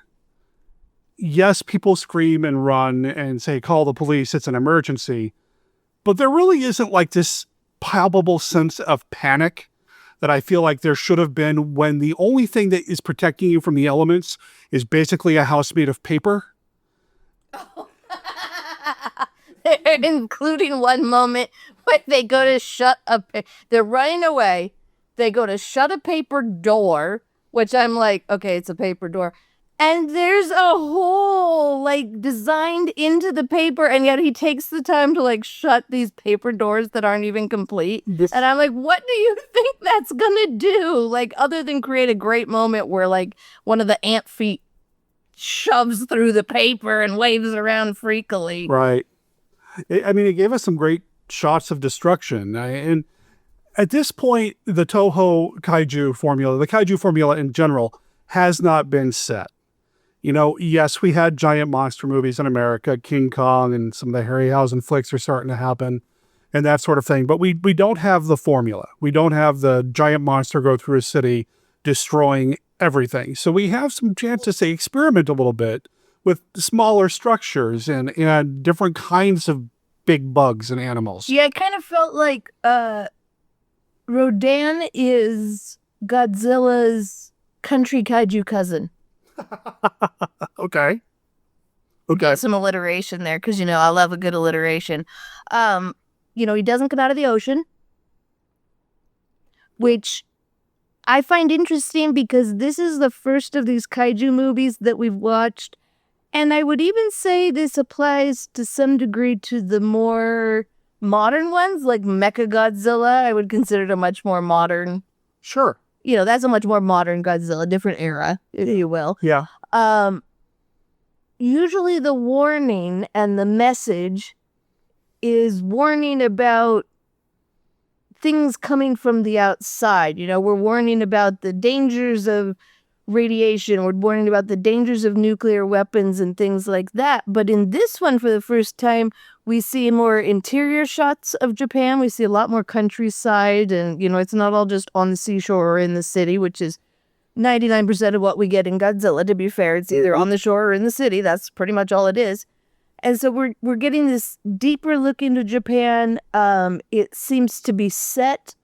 yes, people scream and run and say, call the police, it's an emergency. But there really isn't like this palpable sense of panic that I feel like there should have been when the only thing that is protecting you from the elements is basically a house made of paper. Including one moment when they go to they're running away. They go to shut a paper door, which I'm like, okay, it's a paper door. And there's a hole like designed into the paper. And yet he takes the time to like shut these paper doors that aren't even complete. And I'm like, what do you think that's going to do? Like, other than create a great moment where like one of the ant feet shoves through the paper and waves around freakily. Right. I mean, it gave us some great shots of destruction. And at this point, the Toho kaiju formula, the kaiju formula in general, has not been set. Yes, we had giant monster movies in America, King Kong and some of the Harryhausen flicks are starting to happen and that sort of thing. But we don't have the formula. We don't have the giant monster go through a city destroying everything. So we have some chance to say experiment a little bit with smaller structures and different kinds of big bugs and animals. Yeah, it kind of felt like Rodan is Godzilla's country kaiju cousin. Okay. Some alliteration there, because, I love a good alliteration. He doesn't come out of the ocean, which I find interesting because this is the first of these kaiju movies that we've watched. And I would even say this applies to some degree to the more modern ones, like Mechagodzilla. I would consider it a much more modern. Sure. That's a much more modern Godzilla, different era, if you will. Yeah. Usually the warning and the message is warning about things coming from the outside. We're warning about the dangers of radiation. We're warning about the dangers of nuclear weapons and things like that. But in this one, for the first time, we see more interior shots of Japan. We see a lot more countryside. And, it's not all just on the seashore or in the city, which is 99% of what we get in Godzilla, to be fair. It's either on the shore or in the city. That's pretty much all it is. And so we're getting this deeper look into Japan. It seems to be set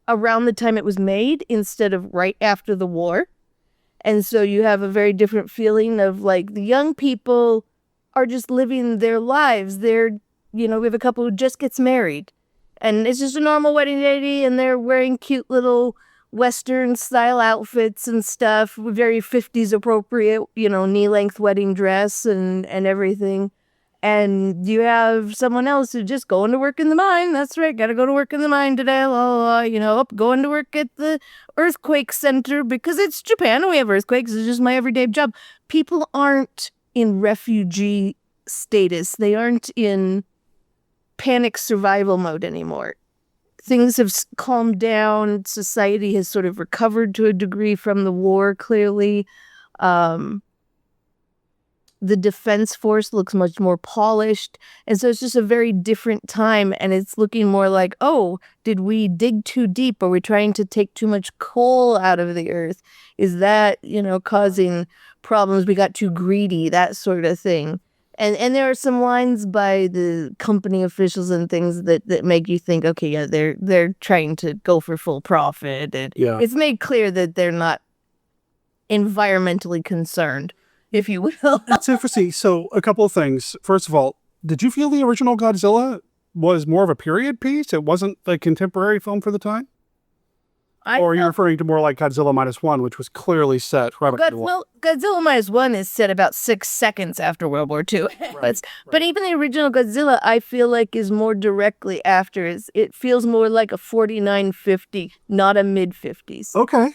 around the time it was made instead of right after the war. And so you have a very different feeling of like the young people are just living their lives. We have a couple who just gets married and it's just a normal wedding day and they're wearing cute little Western style outfits and stuff, very 50s appropriate, knee-length wedding dress and everything. And you have someone else who's just going to work in the mine. That's right, gotta go to work in the mine today, going to work at the earthquake center because it's Japan and we have earthquakes. It's just my everyday job. People aren't in refugee status. They aren't in panic survival mode anymore. Things have calmed down. Society has sort of recovered to a degree from the war, clearly. The defense force looks much more polished. And so it's just a very different time. And it's looking more like, oh, did we dig too deep? Are we trying to take too much coal out of the earth? Is that, causing problems? We got too greedy, that sort of thing. And there are some lines by the company officials and things that make you think, okay, yeah, they're trying to go for full profit. And it's made clear that they're not environmentally concerned, if you will. That's interesting. So a couple of things. First of all, did you feel the original Godzilla was more of a period piece? It wasn't a contemporary film for the time? Or are you referring to more like Godzilla -1, which was clearly set right after the war? Well, Godzilla -1 is set about 6 seconds after World War II. Right. But even the original Godzilla, I feel like, is more directly after. It feels more like a 49-50, not a mid-50s. Okay.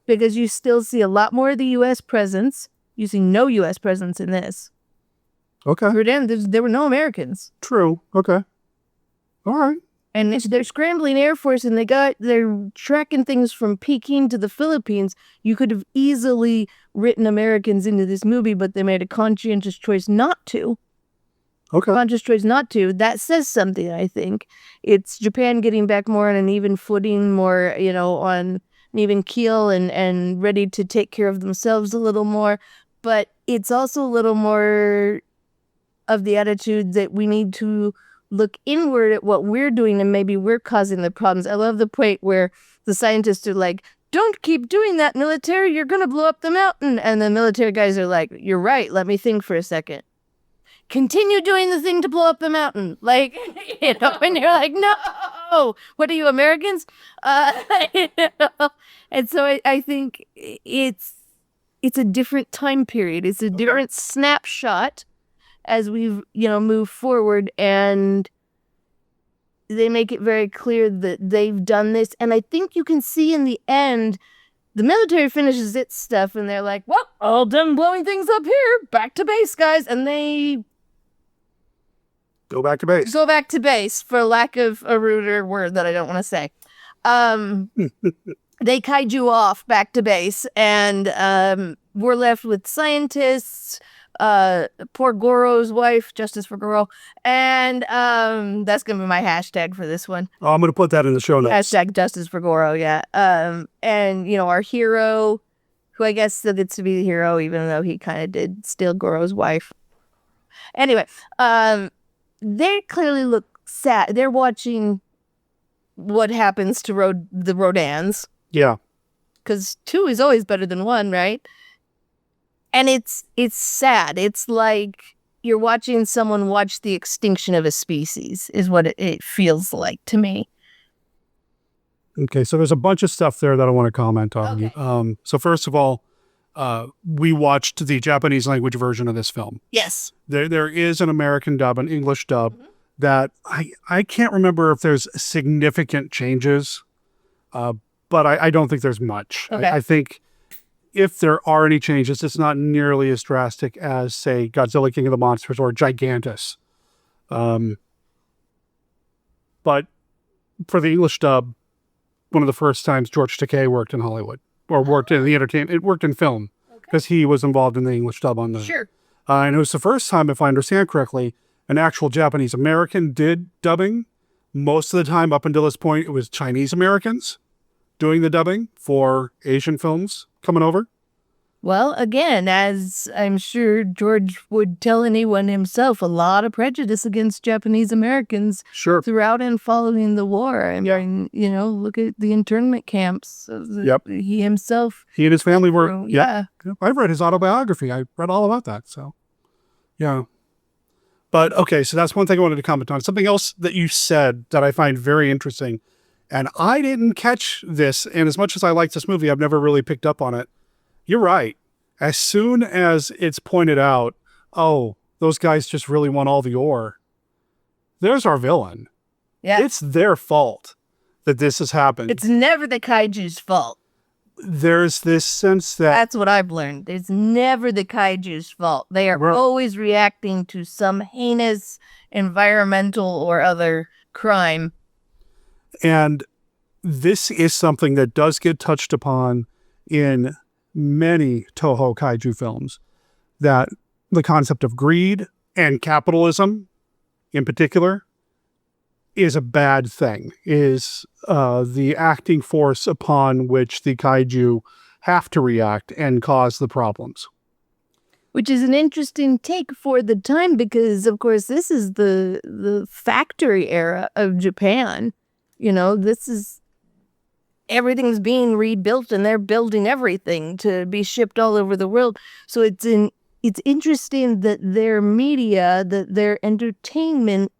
Because you still see a lot more of the U.S. presence. You see no U.S. presence in this. Okay. Rodan, there were no Americans. True. Okay. All right. And they're scrambling Air Force, and they're tracking things from Peking to the Philippines. You could have easily written Americans into this movie, but they made a conscientious choice not to. Okay. Conscious choice not to. That says something, I think. It's Japan getting back more on an even footing, more, on an even keel and ready to take care of themselves a little more. But it's also a little more of the attitude that we need to look inward at what we're doing and maybe we're causing the problems. I love the point where the scientists are like, don't keep doing that, military. You're going to blow up the mountain. And the military guys are like, you're right. Let me think for a second. Continue doing the thing to blow up the mountain. Like, and you're like, no, what are you, Americans? And so I think it's a different time period. It's a different snapshot as we've, moved forward, and they make it very clear that they've done this. And I think you can see in the end, the military finishes its stuff, and they're like, well, all done blowing things up here. Back to base, guys. And they go back to base. Go back to base, for lack of a ruder word that I don't want to say. They kaiju off back to base, and we're left with scientists, poor Goro's wife, justice for Goro, and that's gonna be my hashtag for this one. Oh, I'm gonna put that in the show notes. Hashtag justice for Goro, yeah. And our hero, who I guess still gets to be the hero, even though he kind of did steal Goro's wife. Anyway, they clearly look sad. They're watching what happens to the Rodans. Yeah. Because 2 is always better than 1, right? And it's sad. It's like you're watching someone watch the extinction of a species, is what it feels like to me. Okay, so there's a bunch of stuff there that I want to comment on. Okay. So first of all, we watched the Japanese language version of this film. Yes. There is an American dub, an English dub, that I can't remember if there's significant changes, but I don't think there's much. Okay. I think if there are any changes, it's not nearly as drastic as, say, Godzilla King of the Monsters or Gigantus. But for the English dub, one of the first times George Takei worked in Hollywood, or worked in the entertainment, it worked in film, because he was involved in the English dub on the... Sure. And it was the first time, if I understand correctly, an actual Japanese American did dubbing. Most of the time, up until this point, it was Chinese Americans doing the dubbing for Asian films coming over? Well, again, as I'm sure George would tell anyone himself, a lot of prejudice against Japanese Americans throughout and following the war. I mean, look at the internment camps. He himself. He and his family were. Yeah. I've read his autobiography. I read all about that. So, yeah. But, okay, so that's one thing I wanted to comment on. Something else that you said that I find very interesting, and I didn't catch this, and as much as I like this movie, I've never really picked up on it. You're right. As soon as it's pointed out, oh, those guys just really want all the ore, there's our villain. Yeah. It's their fault that this has happened. It's never the kaiju's fault. There's this sense that... That's what I've learned. It's never the kaiju's fault. They are always reacting to some heinous environmental or other crime. And this is something that does get touched upon in many Toho kaiju films, that the concept of greed and capitalism in particular is a bad thing, is the acting force upon which the kaiju have to react and cause the problems. Which is an interesting take for the time because, of course, this is the factory era of Japan. This is... everything's being rebuilt and they're building everything to be shipped all over the world. So it's interesting that their media, that their entertainment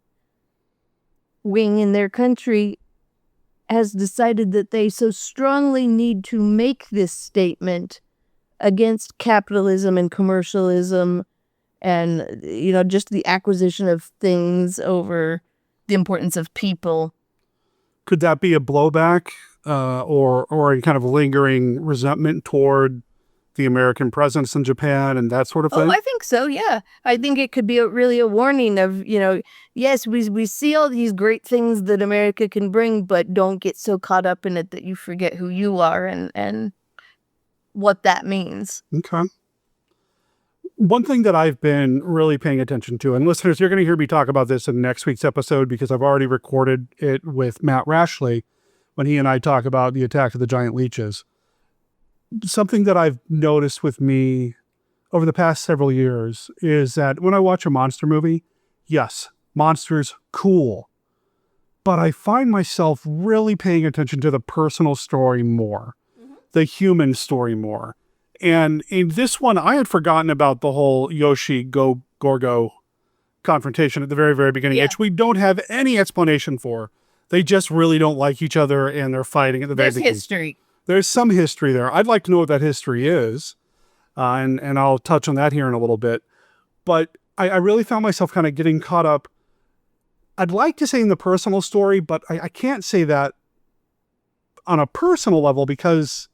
wing in their country has decided that they so strongly need to make this statement against capitalism and commercialism and, just the acquisition of things over the importance of people. Could that be a blowback or a kind of lingering resentment toward the American presence in Japan and that sort of thing? Oh, I think so, yeah. I think it could be really a warning of, yes, we see all these great things that America can bring, but don't get so caught up in it that you forget who you are and what that means. Okay. One thing that I've been really paying attention to, and listeners, you're going to hear me talk about this in next week's episode because I've already recorded it with Matt Rashleigh when he and I talk about the attack of the giant leeches. Something that I've noticed with me over the past several years is that when I watch a monster movie, yes, monsters, cool. But I find myself really paying attention to the personal story more, the human story more. And in this one, I had forgotten about the whole Yoshi-Gorgo confrontation at the very, very beginning, which we don't have any explanation for. They just really don't like each other, and they're fighting at the very beginning. There's history. There's some history there. I'd like to know what that history is, and I'll touch on that here in a little bit. But I really found myself kind of getting caught up. I'd like to say in the personal story, but I can't say that on a personal level because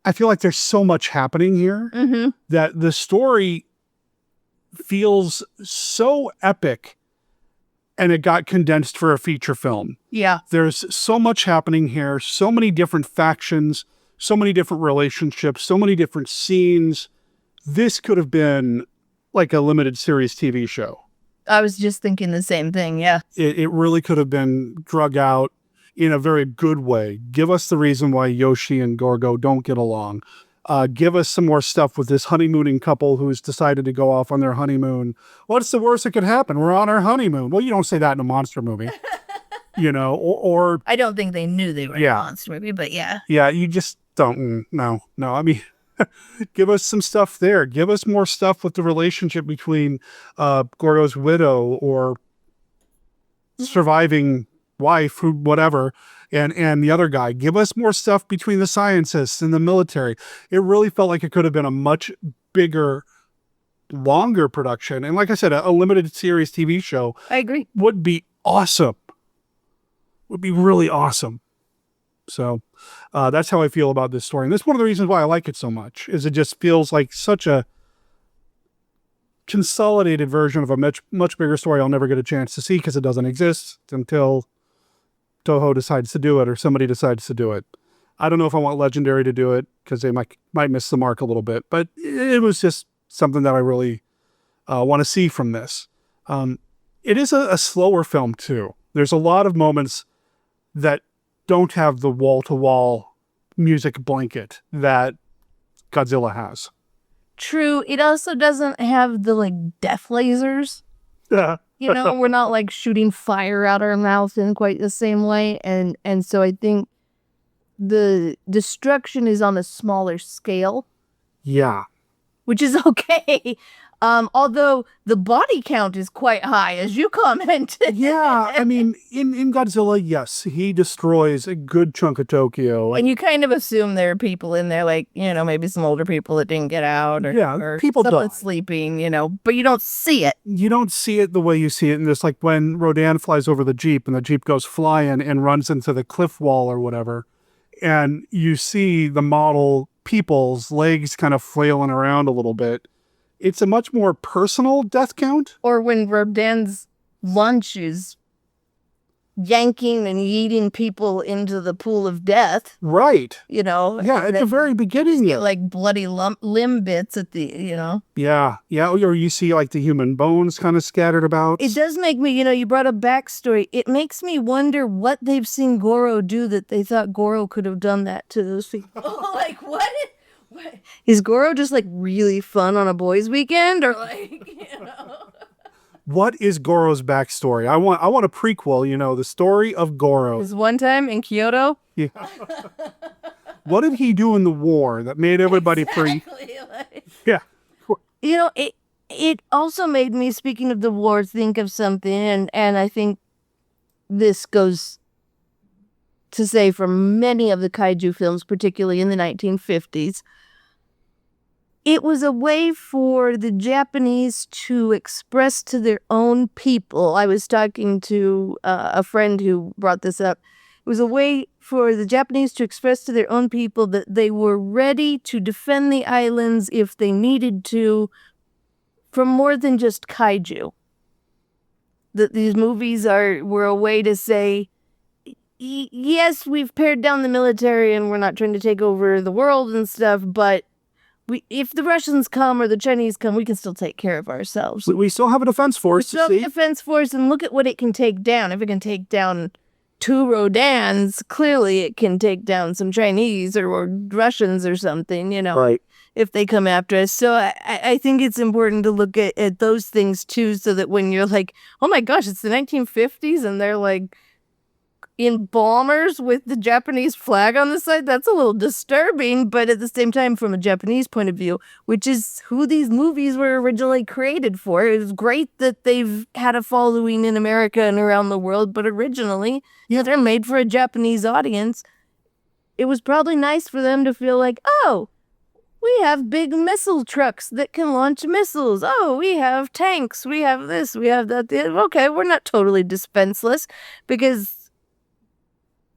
I feel like there's so much happening here that the story feels so epic and it got condensed for a feature film. Yeah. There's so much happening here, so many different factions, so many different relationships, so many different scenes. This could have been like a limited series TV show. I was just thinking the same thing, yeah. It really could have been drug out in a very good way. Give us the reason why Yoshi and Gorgo don't get along. Give us some more stuff with this honeymooning couple who's decided to go off on their honeymoon. What's the worst that could happen? We're on our honeymoon. Well, you don't say that in a monster movie. Or... I don't think they knew they were in a monster movie, but yeah. Yeah, you just don't. No. I mean, give us some stuff there. Give us more stuff with the relationship between Gorgo's widow or surviving wife, who, whatever, and the other guy. Give us more stuff between the scientists and the military. It really felt like it could have been a much bigger, longer production. And like I said, a limited series TV show. I agree. Would be awesome. Would be really awesome. So that's how I feel about this story. And that's one of the reasons why I like it so much, is it just feels like such a consolidated version of a much bigger story I'll never get a chance to see because it doesn't exist until Toho decides to do it or somebody decides to do it. I don't know if I want Legendary to do it because they might miss the mark a little bit, but it was just something that I really want to see from this. It is a slower film too. There's a lot of moments that don't have the wall-to-wall music blanket that Godzilla has. True. It also doesn't have the like death lasers. You know, we're not like shooting fire out our mouth in quite the same way. And so I think the destruction is on a smaller scale. Yeah. Which is okay. Although the body count is quite high, as you commented. Yeah, I mean, in Godzilla, yes, he destroys a good chunk of Tokyo. And you kind of assume there are people in there, like, you know, maybe some older people that didn't get out. Or people someone die. sleeping, you know, but you don't see it. You don't see it the way you see it in this, like when Rodan flies over the Jeep and the Jeep goes flying and runs into the cliff wall or whatever. And you see the model people's legs kind of flailing around a little bit. It's a much more personal death count. Or when Rodan's lunch is yanking and yeeting people into the pool of death. Right. You know? Yeah, at the very beginning. You get like bloody limb bits at the, you know? Yeah. Or you see like the human bones kind of scattered about. It does make me, you know, you brought up backstory. It makes me wonder what they've seen Goro do that they thought Goro could have done that to those people. Like, what? Is Goro just like really fun on a boys' weekend, or like, you know? What is Goro's backstory? I want a prequel, you know, the story of Goro. This one time in Kyoto? Yeah. What did he do in the war that made everybody free? Yeah. You know, it also made me, speaking of the war, think of something, and I think this goes to say for many of the kaiju films, particularly in the 1950s, it was a way for the Japanese to express to their own people. I was talking to a friend who brought this up. It was a way for the Japanese to express to their own people that they were ready to defend the islands if they needed to, from more than just kaiju. That these movies were a way to say, yes, we've pared down the military and we're not trying to take over the world and stuff, but if the Russians come or the Chinese come, we can still take care of ourselves. We still have a defense force. We still have a defense force, and look at what it can take down. If it can take down 2 Rodans, clearly it can take down some Chinese or Russians or something, you know, right, if they come after us. So I think it's important to look at those things too, so that when you're like, oh my gosh, it's the 1950s and they're like in bombers with the Japanese flag on the side, that's a little disturbing, but at the same time, from a Japanese point of view, which is who these movies were originally created for, it was great that they've had a following in America and around the world, but originally, they're made for a Japanese audience. It was probably nice for them to feel like, oh, we have big missile trucks that can launch missiles. Oh, we have tanks. We have this. We have that. Okay, we're not totally defenseless, because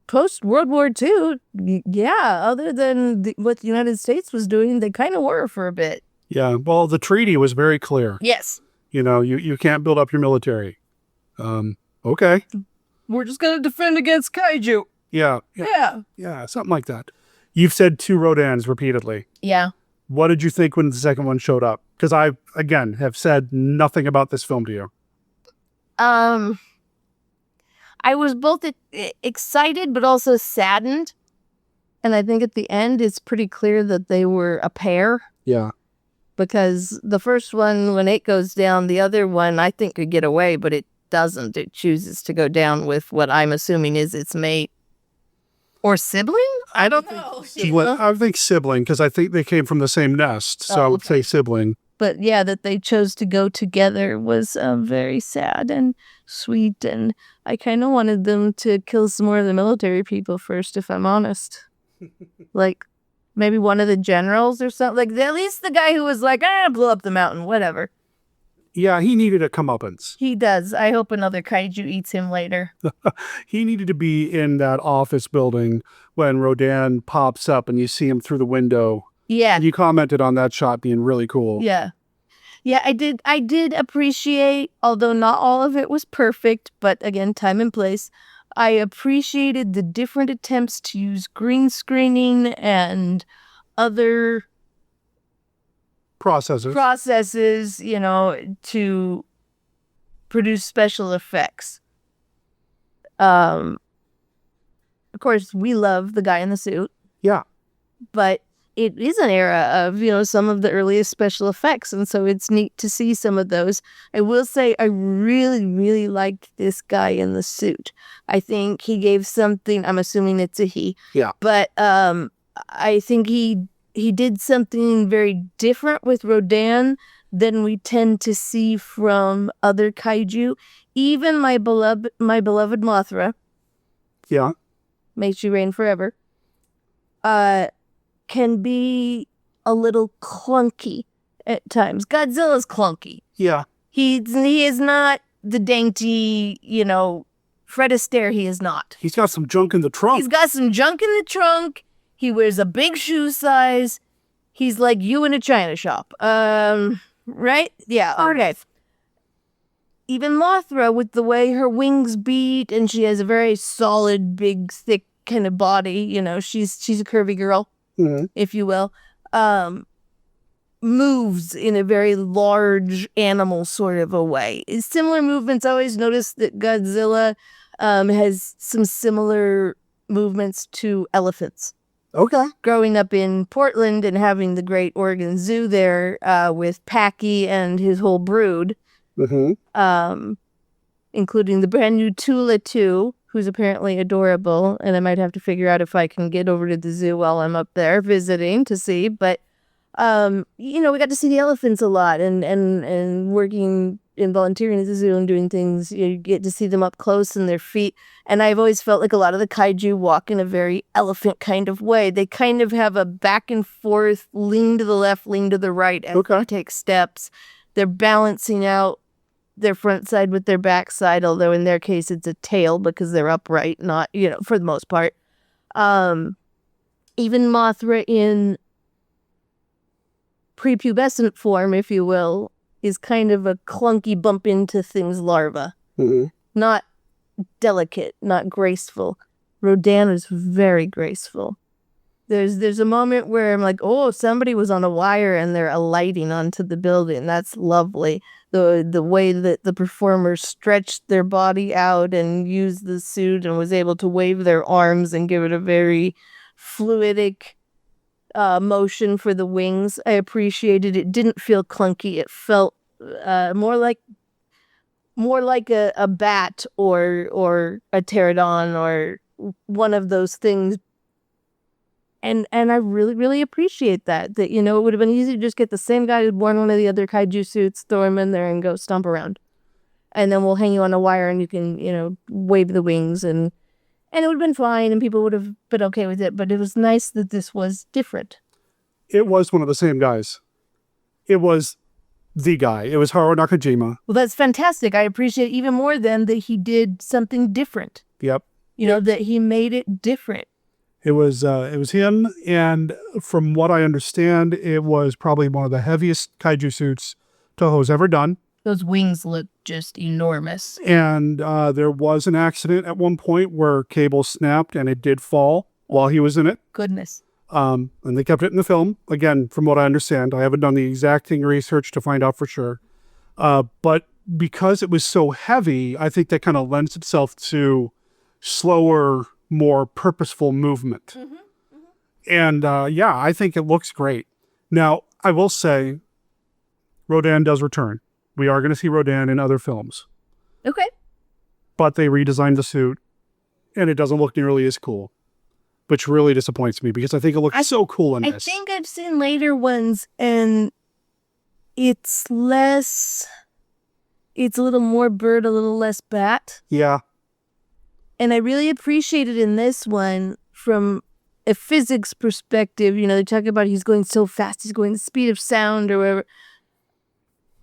post-World War II, yeah, other than what the United States was doing, they kind of were for a bit. Yeah, well, the treaty was very clear. Yes. You know, you can't build up your military. Okay. We're just going to defend against kaiju. Yeah, something like that. You've said 2 Rodans repeatedly. Yeah. What did you think when the second one showed up? Because I, again, have said nothing about this film to you. I was both excited but also saddened. And I think at the end, it's pretty clear that they were a pair. Yeah. Because the first one, when it goes down, the other one, I think, could get away, but it doesn't. It chooses to go down with what I'm assuming is its mate. Or sibling? I don't know. Well, I think sibling, because I think they came from the same nest. So I would say sibling. But yeah, that they chose to go together was very sad and sweet. And I kind of wanted them to kill some more of the military people first, if I'm honest. Like, maybe one of the generals or something. Like, at least the guy who was like, blow up the mountain, whatever. Yeah, he needed a comeuppance. He does. I hope another kaiju eats him later. He needed to be in that office building when Rodan pops up and you see him through the window. Yeah. And you commented on that shot being really cool. Yeah. Yeah, I did appreciate, although not all of it was perfect, but again, time and place, I appreciated the different attempts to use green screening and other processes, you know, to produce special effects. of course, we love the guy in the suit. Yeah. But it is an era of, some of the earliest special effects. And so it's neat to see some of those. I will say I really, really liked this guy in the suit. I think he gave something, I'm assuming it's a he. Yeah. But I think he did something very different with Rodan than we tend to see from other kaiju. Even my beloved Mothra. Yeah. May she reign forever. Can be a little clunky at times. Godzilla's clunky. Yeah. He is not the dainty, Fred Astaire, he is not. He's got some junk in the trunk. He's got some junk in the trunk. He wears a big shoe size. He's like you in a china shop. Right? Yeah, okay. Even Mothra, with the way her wings beat, and she has a very solid, big, thick kind of body, she's a curvy girl. Mm-hmm. If you will, moves in a very large animal sort of a way. Similar movements. I always notice that Godzilla has some similar movements to elephants. Okay. Growing up in Portland and having the great Oregon Zoo there with Packy and his whole brood, including the brand new Tula 2, who's apparently adorable, and I might have to figure out if I can get over to the zoo while I'm up there visiting to see. But, we got to see the elephants a lot, and working and volunteering at the zoo and doing things, you get to see them up close and their feet. And I've always felt like a lot of the kaiju walk in a very elephant kind of way. They kind of have a back and forth, lean to the left, lean to the right as they take steps. They're balancing out their front side with their back side, although in their case it's a tail because they're upright, not, for the most part. Even Mothra in prepubescent form, if you will, is kind of a clunky bump into things larva. Mm-hmm. Not delicate, not graceful. Rodan is very graceful. There's a moment where I'm like, oh, somebody was on a wire and they're alighting onto the building. That's lovely. The way that the performers stretched their body out and used the suit and was able to wave their arms and give it a very fluidic motion for the wings. I appreciated it. It didn't feel clunky. It felt more like a bat or a pterodon or one of those things. And I really, really appreciate that. That, it would have been easy to just get the same guy who'd worn one of the other kaiju suits, throw him in there and go stomp around. And then we'll hang you on a wire and you can, wave the wings and it would have been fine and people would have been okay with it. But it was nice that this was different. It was one of the same guys. It was the guy. It was Haruo Nakajima. Well, that's fantastic. I appreciate even more then that he did something different. Yep. That he made it different. It was him, and from what I understand, it was probably one of the heaviest kaiju suits Toho's ever done. Those wings look just enormous. And there was an accident at one point where cable snapped and it did fall while he was in it. Goodness. And they kept it in the film. Again, from what I understand, I haven't done the exacting research to find out for sure. But because it was so heavy, I think that kind of lends itself to slower, more purposeful movement. Mm-hmm. And I think it looks great. Now, I will say, Rodan does return. We are going to see Rodan in other films. Okay. But they redesigned the suit, and it doesn't look nearly as cool, which really disappoints me because I think it looks so cool in this. I think I've seen later ones, and it's a little more bird, a little less bat. Yeah. And I really appreciate it in this one from a physics perspective. They talk about he's going so fast, he's going the speed of sound or whatever.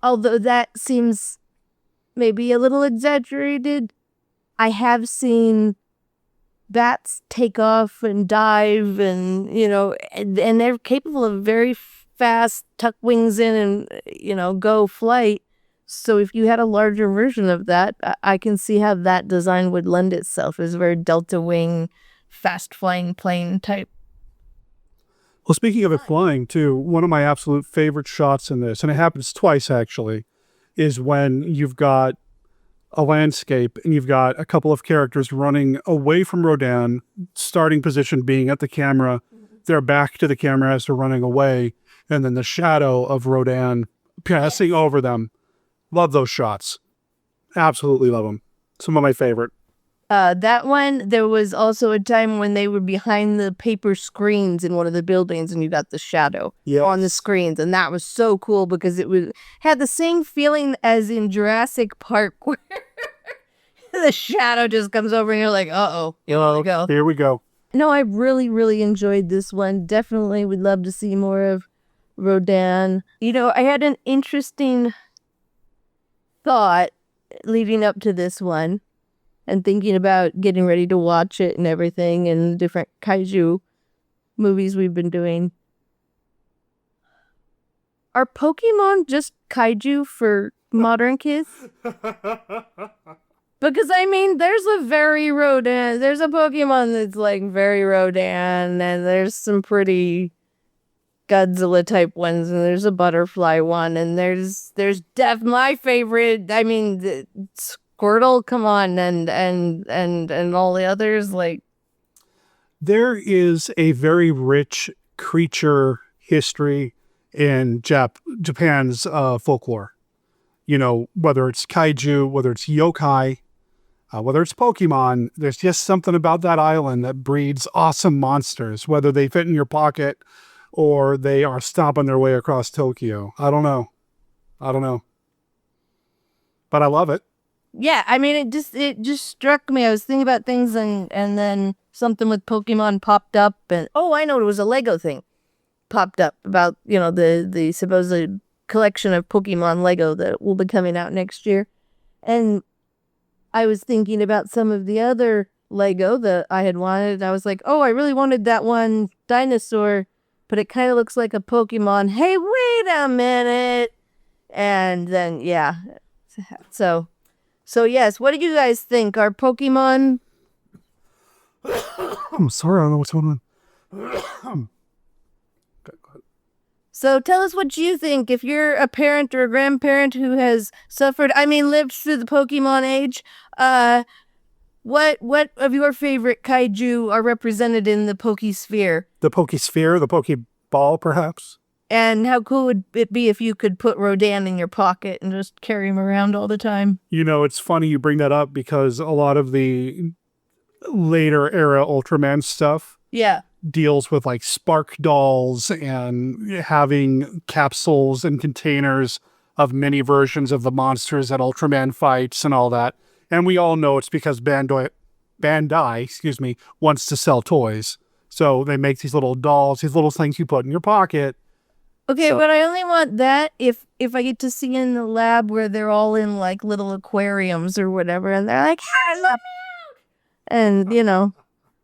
Although that seems maybe a little exaggerated, I have seen bats take off and dive and they're capable of very fast tuck wings in and, go flight. So if you had a larger version of that, I can see how that design would lend itself as a very delta wing, fast flying plane type. Well, speaking of it flying too, one of my absolute favorite shots in this, and it happens twice actually, is when you've got a landscape, and you've got a couple of characters running away from Rodan, starting position being at the camera. They're back to the camera as they're running away, and then the shadow of Rodan passing over them. Love those shots. Absolutely love them. Some of my favorite. That one, there was also a time when they were behind the paper screens in one of the buildings and you got the shadow on the screens. And that was so cool because had the same feeling as in Jurassic Park where the shadow just comes over and you're like, uh-oh, Here we go. No, I really, really enjoyed this one. Definitely would love to see more of Rodan. I had an interesting thought leading up to this one. And thinking about getting ready to watch it and everything and the different kaiju movies we've been doing. Are Pokemon just kaiju for modern kids? Because, there's a very Rodan. There's a Pokemon that's like very Rodan, and there's some pretty Godzilla type ones, and there's a butterfly one, and there's my favorite. Squirtle, come on, and all the others, like. There is a very rich creature history in Japan's folklore. Whether it's kaiju, whether it's yokai, whether it's Pokemon, there's just something about that island that breeds awesome monsters, whether they fit in your pocket or they are stomping their way across Tokyo. I don't know. But I love it. Yeah, it just struck me. I was thinking about things and then something with Pokemon popped up and I know it was a Lego thing popped up about, the supposed collection of Pokemon Lego that will be coming out next year. And I was thinking about some of the other Lego that I had wanted. I was like, I really wanted that one dinosaur, but it kind of looks like a Pokemon. Hey, wait a minute. And then, yeah. So yes, what do you guys think? Are Pokemon... I'm sorry, I don't know what's going on. So tell us what you think. If you're a parent or a grandparent who has lived through the Pokemon age, what of your favorite kaiju are represented in the Pokesphere? The Pokesphere, the Pokeball, perhaps? And how cool would it be if you could put Rodan in your pocket and just carry him around all the time? It's funny you bring that up because a lot of the later era Ultraman stuff deals with like spark dolls and having capsules and containers of many versions of the monsters that Ultraman fights and all that. And we all know it's because Bandai, wants to sell toys. So they make these little dolls, these little things you put in your pocket. Okay, but I only want that if I get to see in the lab where they're all in like little aquariums or whatever, and they're like, "Hey, let me out!" And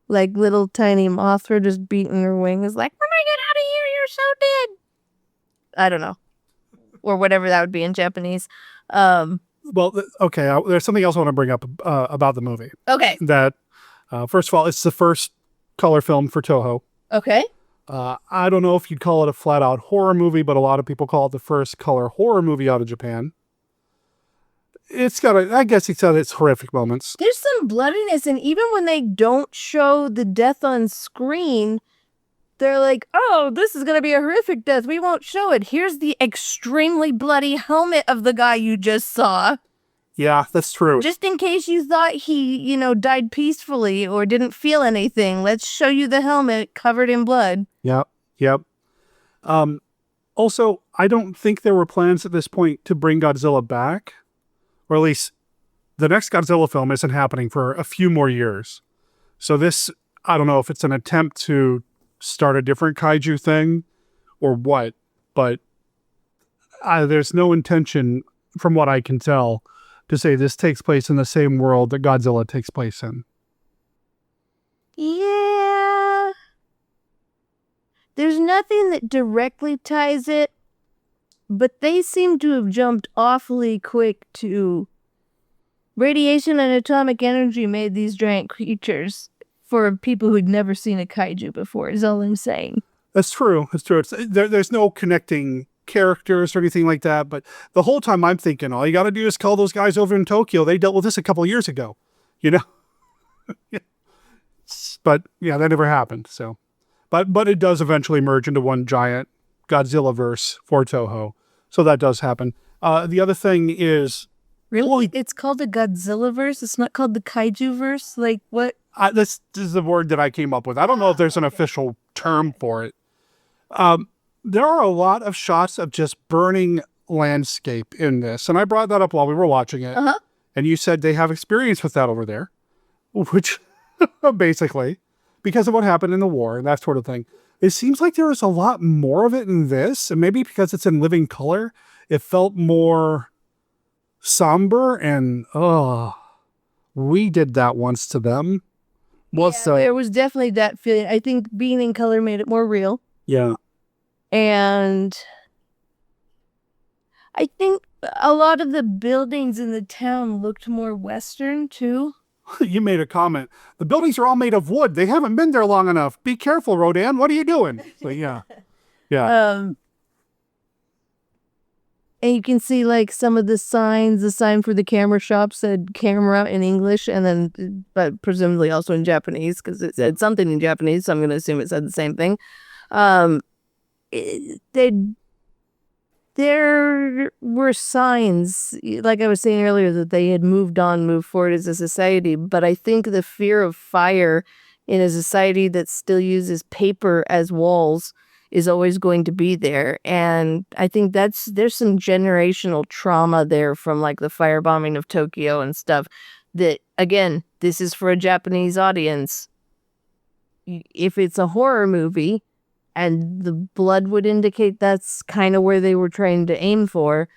like little tiny Mothra just beating her wings, like, "When I get out of here, you're so dead." I don't know, or whatever that would be in Japanese. Well, okay, there's something else I want to bring up about the movie. Okay. That first of all, it's the first color film for Toho. Okay. I don't know if you'd call it a flat-out horror movie, but a lot of people call it the first color horror movie out of Japan. I guess it's got its horrific moments. There's some bloodiness, and even when they don't show the death on screen, they're like, this is going to be a horrific death. We won't show it. Here's the extremely bloody helmet of the guy you just saw. Yeah, that's true. Just in case you thought he, died peacefully or didn't feel anything, let's show you the helmet covered in blood. Yep. Also, I don't think there were plans at this point to bring Godzilla back. Or at least the next Godzilla film isn't happening for a few more years. So this, I don't know if it's an attempt to start a different kaiju thing or what, but there's no intention, from what I can tell, to say this takes place in the same world that Godzilla takes place in. Yeah. There's nothing that directly ties it, but they seem to have jumped awfully quick to radiation and atomic energy made these giant creatures for people who'd never seen a kaiju before, is all I'm saying. That's true. There's no connecting characters or anything like that. But the whole time I'm thinking, all you got to do is call those guys over in Tokyo. They dealt with this a couple of years ago, you know? But yeah, that never happened. So, but it does eventually merge into one giant Godzilla verse for Toho. So that does happen. The other thing is, really, it's called the Godzilla verse. It's not called the Kaiju verse. Like what? This is the word that I came up with. I don't know if there's an official term for it. There are a lot of shots of just burning landscape in this. And I brought that up while we were watching it. And you said they have experience with that over there, which basically, because of what happened in the war and that sort of thing. It seems like there is a lot more of it in this. And maybe because it's in living color, it felt more somber and, we did that once to them. Well, so there was definitely that feeling. I think being in color made it more real. Yeah. And I think a lot of the buildings in the town looked more Western, too. You made a comment. The buildings are all made of wood. They haven't been there long enough. Be careful, Rodan. What are you doing? So, yeah. Yeah. And you can see, like, some of the signs. The sign for the camera shop said camera in English, and then, but presumably also in Japanese, because it said something in Japanese, so I'm going to assume it said the same thing. There were signs, like I was saying earlier, that they had moved forward as a society. But I think the fear of fire in a society that still uses paper as walls is always going to be there. And I think there's some generational trauma there from like the firebombing of Tokyo and stuff that, again, this is for a Japanese audience. If it's a horror movie, and the blood would indicate that's kind of where they were trying to aim for.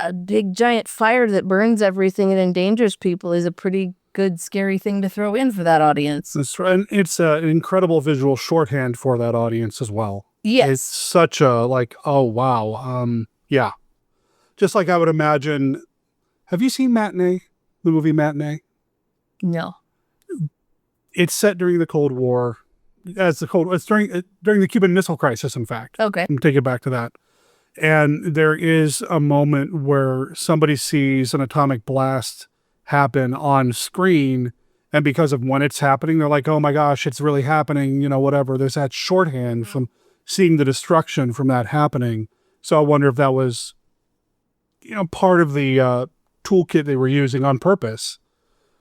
A big giant fire that burns everything and endangers people is a pretty good, scary thing to throw in for that audience. That's right. And it's an incredible visual shorthand for that audience as well. Yes. It's such a, like, oh, wow. Yeah. Just like I would imagine. Have you seen Matinee? The movie Matinee? No. It's set during the Cold War. It's during the Cuban Missile Crisis, in fact. Okay. I'm take it back to that. And there is a moment where somebody sees an atomic blast happen on screen, and because of when it's happening, they're like, oh my gosh, it's really happening, whatever. There's that shorthand from seeing the destruction from that happening. So I wonder if that was, part of the toolkit they were using on purpose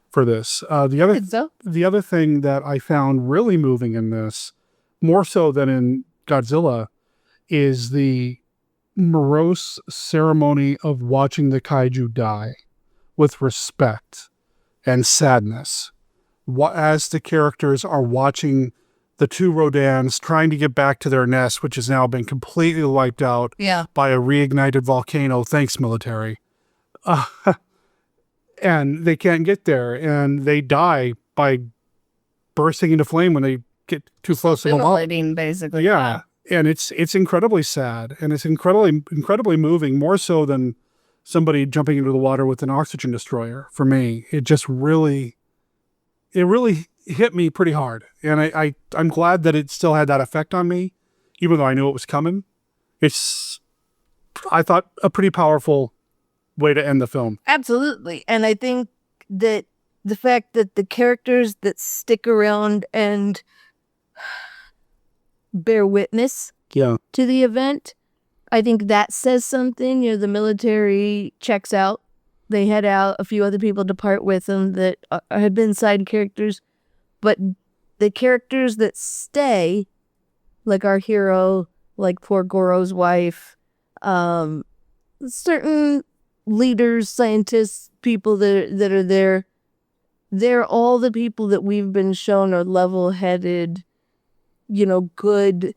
for this. The other thing that I found really moving in this, more so than in Godzilla, is the morose ceremony of watching the kaiju die with respect and sadness. As the characters are watching the two Rodans trying to get back to their nest, which has now been completely wiped out by a reignited volcano. Thanks, military. And they can't get there, and they die by bursting into flame when they get too close to the wall. Basically. Yeah, and it's incredibly sad, and it's incredibly moving, more so than somebody jumping into the water with an oxygen destroyer. For me, it just really hit me pretty hard, and I'm glad that it still had that effect on me, even though I knew it was coming. It's, I thought, a pretty powerful way to end the film. Absolutely. And I think that the fact that the characters that stick around and bear witness to the event, I think that says something. The military checks out. They head out. A few other people depart with them that had been side characters. But the characters that stay, like our hero, like poor Goro's wife, certain leaders, scientists, people that are there, they're all the people that we've been shown are level-headed, good,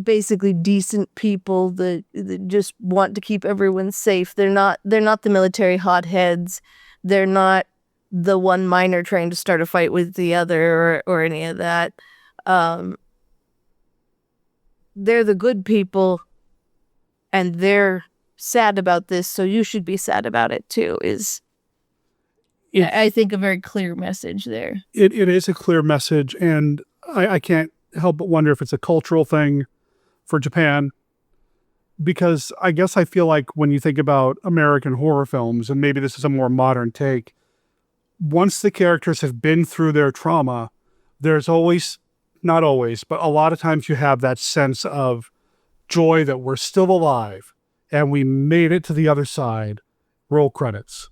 basically decent people that just want to keep everyone safe. They're not the military hotheads. They're not the one miner trying to start a fight with the other or any of that. They're the good people, and they're sad about this, so you should be sad about it too, is I think a very clear message there. It is a clear message, and I can't help but wonder if it's a cultural thing for Japan, because I guess I feel like when you think about American horror films, and maybe this is a more modern take, once the characters have been through their trauma, there's always, not always, but a lot of times you have that sense of joy that we're still alive and we made it to the other side. Roll credits.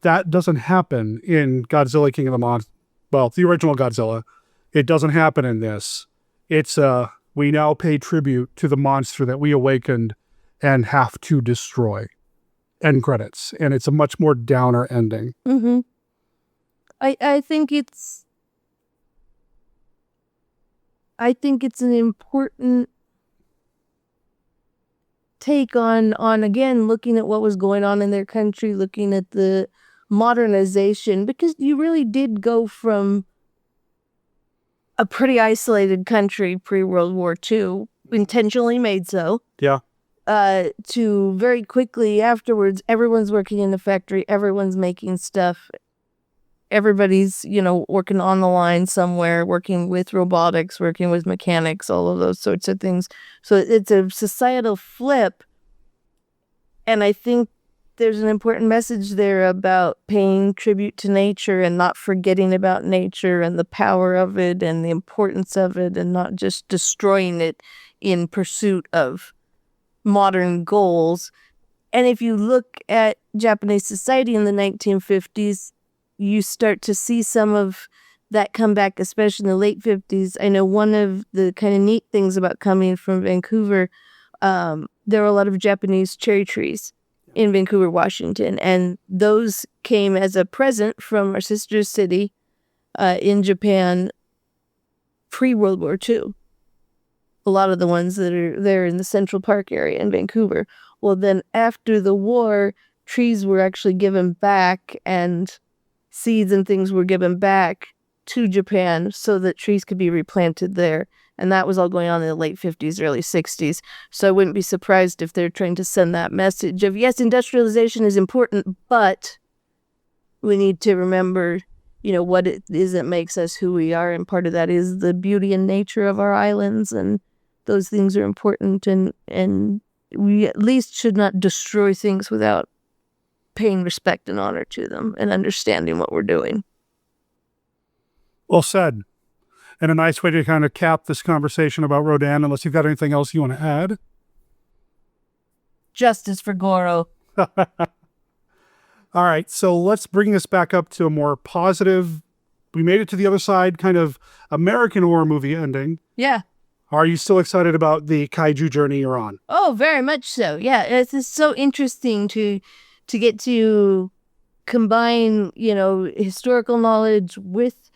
That doesn't happen in Godzilla King of the Monsters. Well, the original Godzilla. It doesn't happen in this. It's we now pay tribute to the monster that we awakened and have to destroy. End credits. And it's a much more downer ending. Mm-hmm. I think it's an important take on again, looking at what was going on in their country, looking at the modernization, because you really did go from a pretty isolated country pre-World War II, intentionally made so. Yeah. To very quickly afterwards, everyone's working in the factory, everyone's making stuff. Everybody's, working on the line somewhere, working with robotics, working with mechanics, all of those sorts of things. So it's a societal flip. And I think there's an important message there about paying tribute to nature and not forgetting about nature and the power of it and the importance of it, and not just destroying it in pursuit of modern goals. And if you look at Japanese society in the 1950s, you start to see some of that come back, especially in the late 50s. I know one of the kind of neat things about coming from Vancouver, there were a lot of Japanese cherry trees in Vancouver, Washington, and those came as a present from our sister city in Japan pre-World War II. A lot of the ones that are there in the Central Park area in Vancouver. Well, then after the war, trees were actually given back, and seeds and things were given back to Japan so that trees could be replanted there. And that was all going on in the late 50s, early 60s. So I wouldn't be surprised if they're trying to send that message of, yes, industrialization is important, but we need to remember, what it is that makes us who we are. And part of that is the beauty and nature of our islands. And those things are important. And we at least should not destroy things without paying respect and honor to them and understanding what we're doing. Well said. And a nice way to kind of cap this conversation about Rodan, unless you've got anything else you want to add. Justice for Goro. All right, so let's bring this back up to a more positive, we made it to the other side, kind of American horror movie ending. Yeah. Are you still excited about the kaiju journey you're on? Oh, very much so. Yeah, it's so interesting to get to combine, historical knowledge with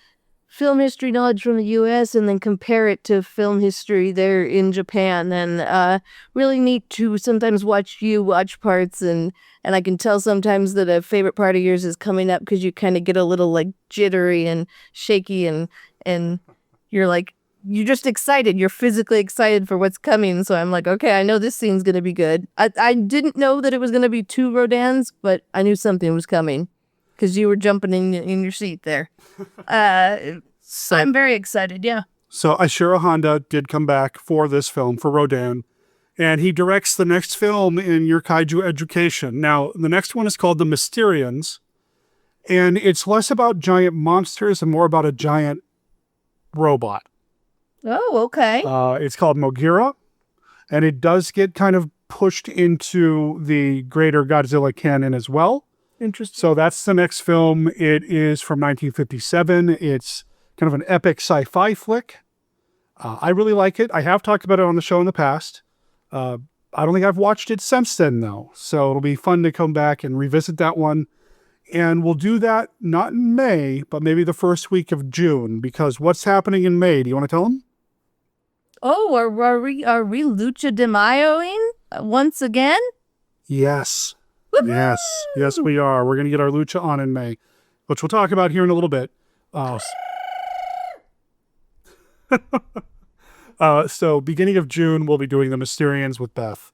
film history knowledge from the U.S. and then compare it to film history there in Japan. And really neat to sometimes watch you watch parts, and I can tell sometimes that a favorite part of yours is coming up because you kind of get a little like jittery and shaky, and you're like, you're just excited. You're physically excited for what's coming. So I'm like, okay, I know this scene's going to be good. I didn't know that it was going to be 2 Rodans, but I knew something was coming because you were jumping in your seat there. So I'm very excited, yeah. So Ishirô Honda did come back for this film, for Rodan, and he directs the next film in your kaiju education. Now, the next one is called The Mysterians, and it's less about giant monsters and more about a giant robot. Oh, okay. It's called Mogira, and it does get kind of pushed into the greater Godzilla canon as well. Interesting. So that's the next film. It is from 1957. It's kind of an epic sci-fi flick. I really like it. I have talked about it on the show in the past. I don't think I've watched it since then, though. So it'll be fun to come back and revisit that one. And we'll do that not in May, but maybe the first week of June, because what's happening in May? Do you want to tell them? Oh, are we Lucha de Mayo-ing once again? Yes. Woo-hoo! Yes, we are. We're going to get our Lucha on in May, which we'll talk about here in a little bit. So beginning of June, we'll be doing the Mysterians with Beth.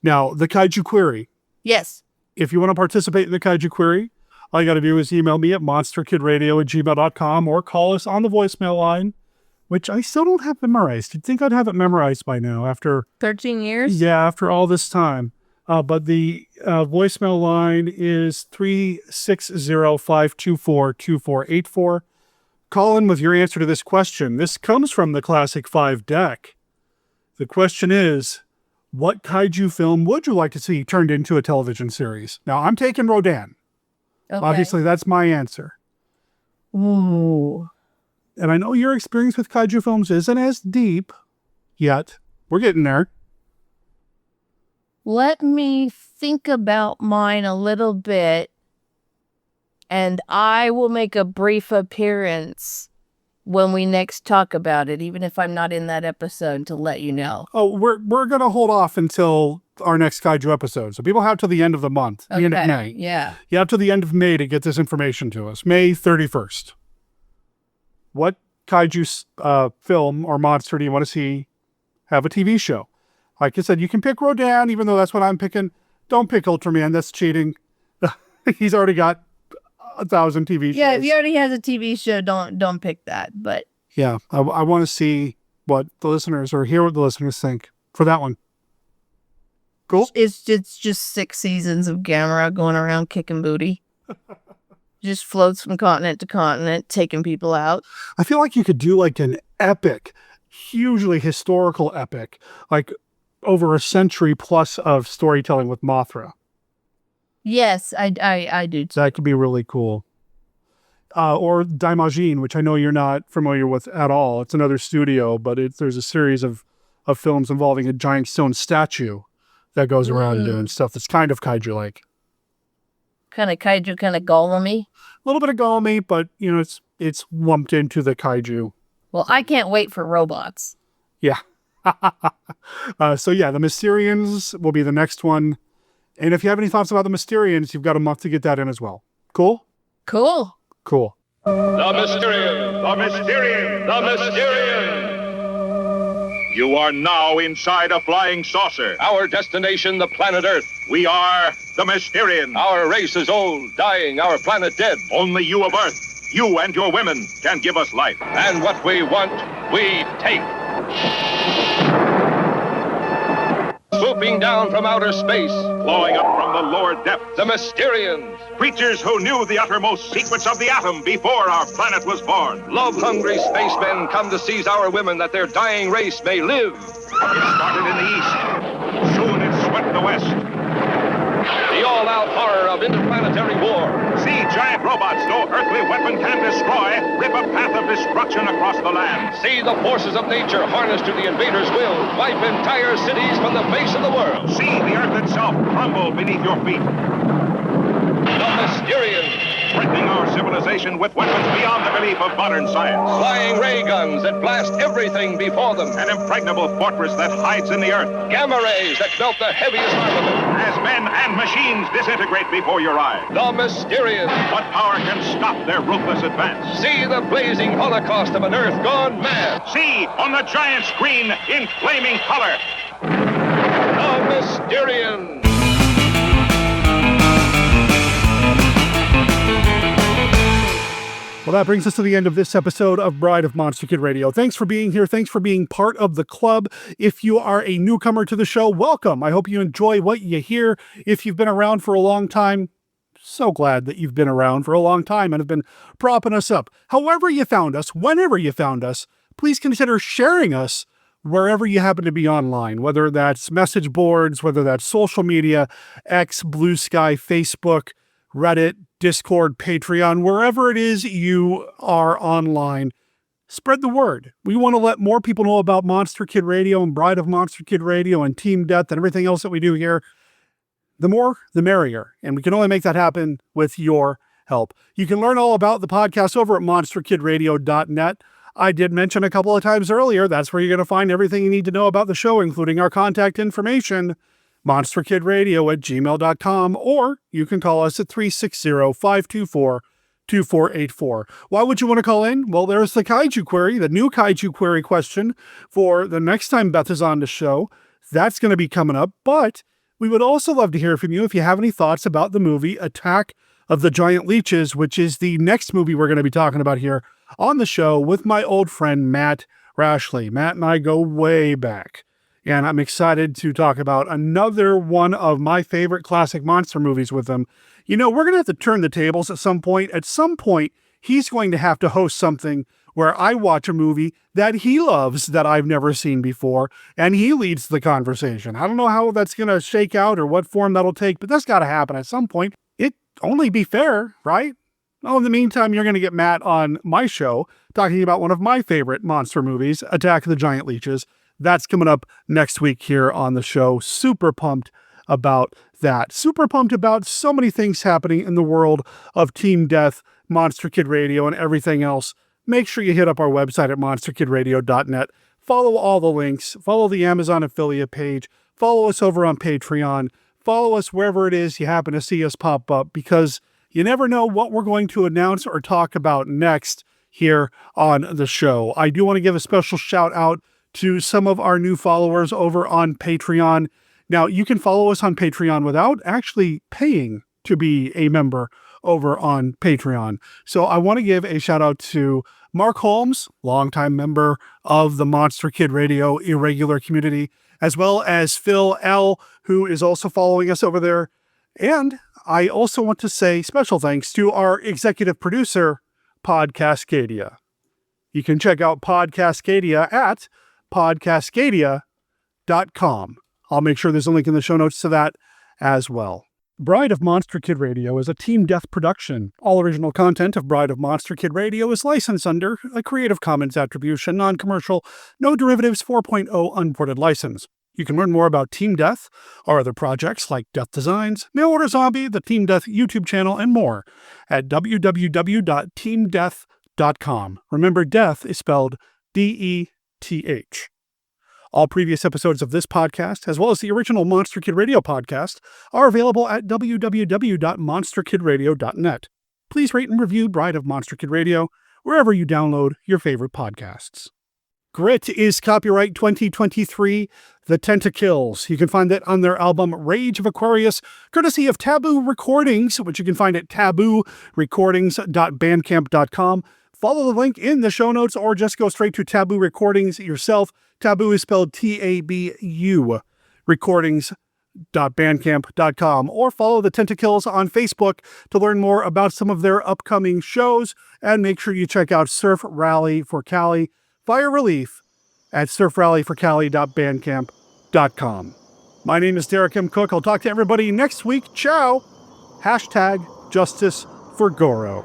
Now, the Kaiju Query. Yes. If you want to participate in the Kaiju Query, all you got to do is email me at monsterkidradio@gmail.com or call us on the voicemail line, which I still don't have memorized. You'd think I'd have it memorized by now after 13 years? Yeah, after all this time. But the voicemail line is 360-524-2484. Call in with your answer to this question. This comes from the Classic 5 deck. The question is, what kaiju film would you like to see turned into a television series? Now, I'm taking Rodan. Okay. Obviously, that's my answer. Ooh. And I know your experience with kaiju films isn't as deep yet. We're getting there. Let me think about mine a little bit, and I will make a brief appearance when we next talk about it, even if I'm not in that episode, to let you know. Oh, we're going to hold off until our next kaiju episode. So people have till the end of the month, the end of May. Yeah. You have till the end of May to get this information to us. May 31st. What kaiju film or monster do you want to see have a TV show? Like I said, you can pick Rodan, even though that's what I'm picking. Don't pick Ultraman. That's cheating. He's already got 1,000 TV shows. Yeah, if he already has a TV show, don't pick that. But yeah, I want to see what the listeners, or hear what the listeners think for that one. Cool. It's just 6 seasons of Gamera going around kicking booty. Just floats from continent to continent, taking people out. I feel like you could do like an epic, hugely historical epic, like over a century plus of storytelling with Mothra. Yes, I do. That could be really cool. Or Daimajin, which I know you're not familiar with at all. It's another studio, but there's a series of films involving a giant stone statue that goes around doing stuff that's kind of kaiju-like. Kind of kaiju, kind of golem-y. A little bit of golem-y, but you know, it's lumped into the kaiju. Well, I can't wait for robots. Yeah. So yeah, the Mysterians will be the next one. And if you have any thoughts about the Mysterians, you've got a month to get that in as well. Cool? Cool. Cool. The Mysterian! The Mysterian! The Mysterian! You are now inside a flying saucer. Our destination, the planet Earth. We are the Mysterian. Our race is old, dying, our planet dead. Only you of Earth, you and your women, can give us life. And what we want, we take. Swooping down from outer space, flowing up from the lower depths, the Mysterians. Creatures who knew the uttermost secrets of the atom before our planet was born. Love-hungry spacemen come to seize our women that their dying race may live. It started in the east. Soon it swept the west. The all-out horror of interplanetary war. See giant robots no earthly weapon can destroy rip a path of destruction across the land. See the forces of nature harnessed to the invader's will, wipe entire cities from the face of the world. See the earth itself crumble beneath your feet. The Mysterians, threatening our civilization with weapons beyond the belief of modern science. Flying ray guns that blast everything before them. An impregnable fortress that hides in the earth. Gamma rays that melt the heaviest armament. As men and machines disintegrate before your eyes. The Mysterians. What power can stop their ruthless advance? See the blazing holocaust of an earth gone mad. See on the giant screen in flaming color. The Mysterians. Well, that brings us to the end of this episode of Bride of Monster Kid Radio. Thanks for being here. Thanks for being part of the club. If you are a newcomer to the show, welcome. I hope you enjoy what you hear. If you've been around for a long time, so glad that you've been around for a long time and have been propping us up. However you found us, whenever you found us, please consider sharing us wherever you happen to be online, whether that's message boards, whether that's social media, X, Blue Sky, Facebook, Reddit, Discord, Patreon, wherever it is you are online, spread the word. We want to let more people know about Monster Kid Radio and Bride of Monster Kid Radio and Team Death and everything else that we do here. The more, the merrier. And we can only make that happen with your help. You can learn all about the podcast over at monsterkidradio.net. I did mention a couple of times earlier, that's where you're going to find everything you need to know about the show, including our contact information. monsterkidradio@gmail.com, or you can call us at 360-524-2484. Why would you want to call in? Well, there's the Kaiju Query, the new Kaiju Query question for the next time Beth is on the show. That's going to be coming up, but we would also love to hear from you if you have any thoughts about the movie Attack of the Giant Leeches, which is the next movie we're going to be talking about here on the show with my old friend Matt Rashleigh. Matt and I go way back, and I'm excited to talk about another one of my favorite classic monster movies with him. You know, we're going to have to turn the tables at some point. At some point, he's going to have to host something where I watch a movie that he loves that I've never seen before, and he leads the conversation. I don't know how that's going to shake out or what form that'll take, but that's got to happen at some point. It'd only be fair, right? Oh, in the meantime, you're going to get Matt on my show talking about one of my favorite monster movies, Attack of the Giant Leeches. That's coming up next week here on the show. Super pumped about that. Super pumped about so many things happening in the world of Team Death, Monster Kid Radio, and everything else. Make sure you hit up our website at monsterkidradio.net. Follow all the links. Follow the Amazon affiliate page. Follow us over on Patreon. Follow us wherever it is you happen to see us pop up, because you never know what we're going to announce or talk about next here on the show. I do want to give a special shout out to some of our new followers over on Patreon. Now, you can follow us on Patreon without actually paying to be a member over on Patreon. So I want to give a shout out to Mark Holmes, longtime member of the Monster Kid Radio irregular community, as well as Phil L., who is also following us over there. And I also want to say special thanks to our executive producer, Podcastcadia. You can check out Podcastcadia at podcastcadia.com. I'll make sure there's a link in the show notes to that as well. Bride of Monster Kid Radio is a Team Death production. All original content of Bride of Monster Kid Radio is licensed under a Creative Commons Attribution, Non-Commercial, No Derivatives 4.0 Unported license. You can learn more about Team Death, our other projects like Death Designs, Mail Order Zombie, the Team Death YouTube channel, and more at www.teamdeath.com. Remember, death is spelled D-E-T-H. All previous episodes of this podcast, as well as the original Monster Kid Radio podcast, are available at www.monsterkidradio.net. Please rate and review Bride of Monster Kid Radio wherever you download your favorite podcasts. Grit is copyright 2023, The Tentakills. You can find that on their album Rage of Aquarius, courtesy of Taboo Recordings, which you can find at taboorecordings.bandcamp.com. Follow the link in the show notes or just go straight to Taboo Recordings yourself. Taboo is spelled T-A-B-U, recordings.bandcamp.com, or follow the Tentakills on Facebook to learn more about some of their upcoming shows, and make sure you check out Surf Rally for Cali, Fire Relief at surfrallyforcali.bandcamp.com. My name is Derek M. Cook. I'll talk to everybody next week. Ciao! #Justice for Goro.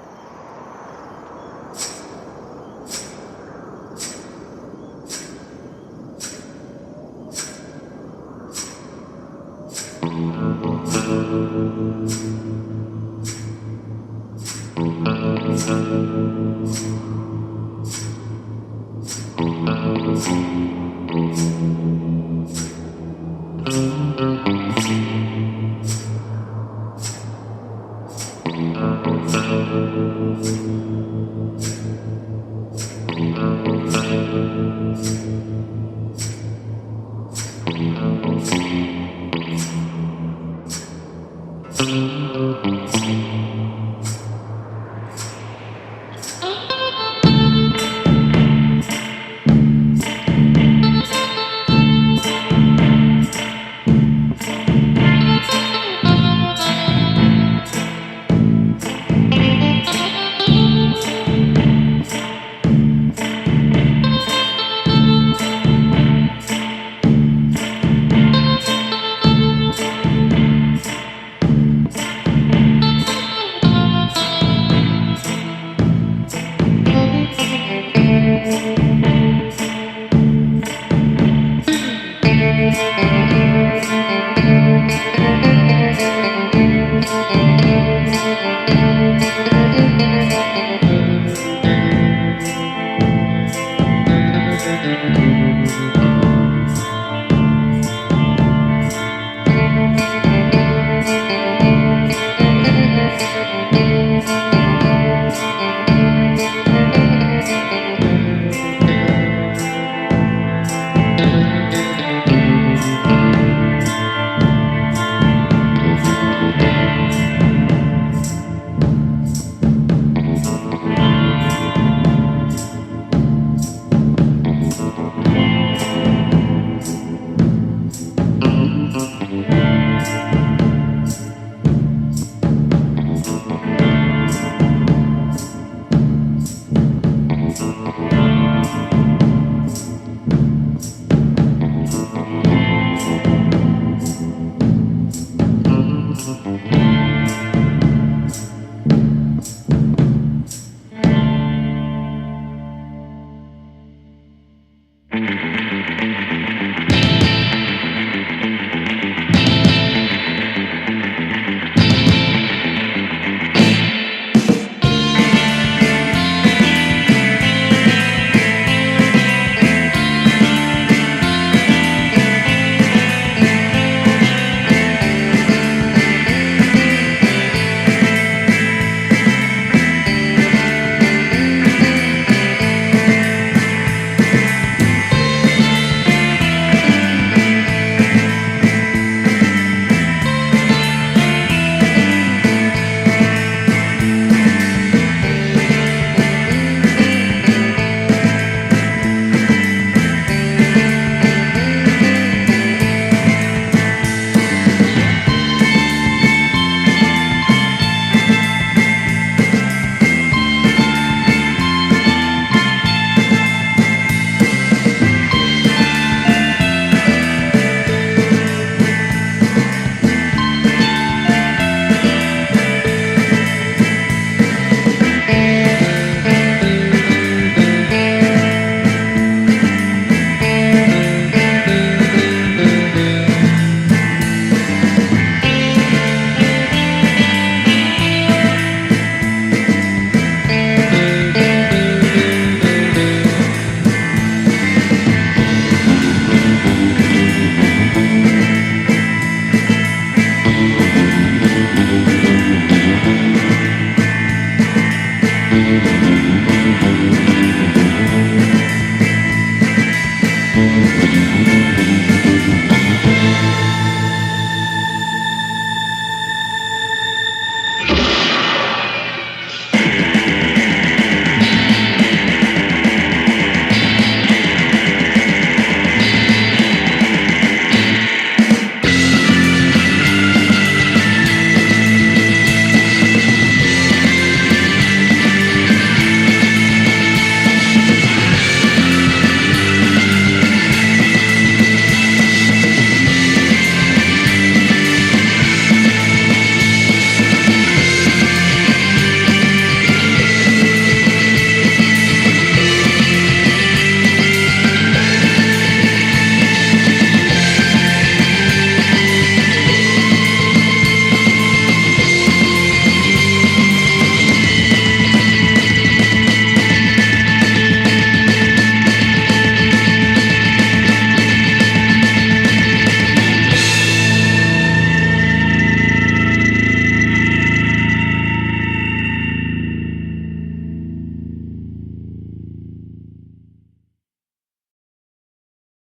Thank you.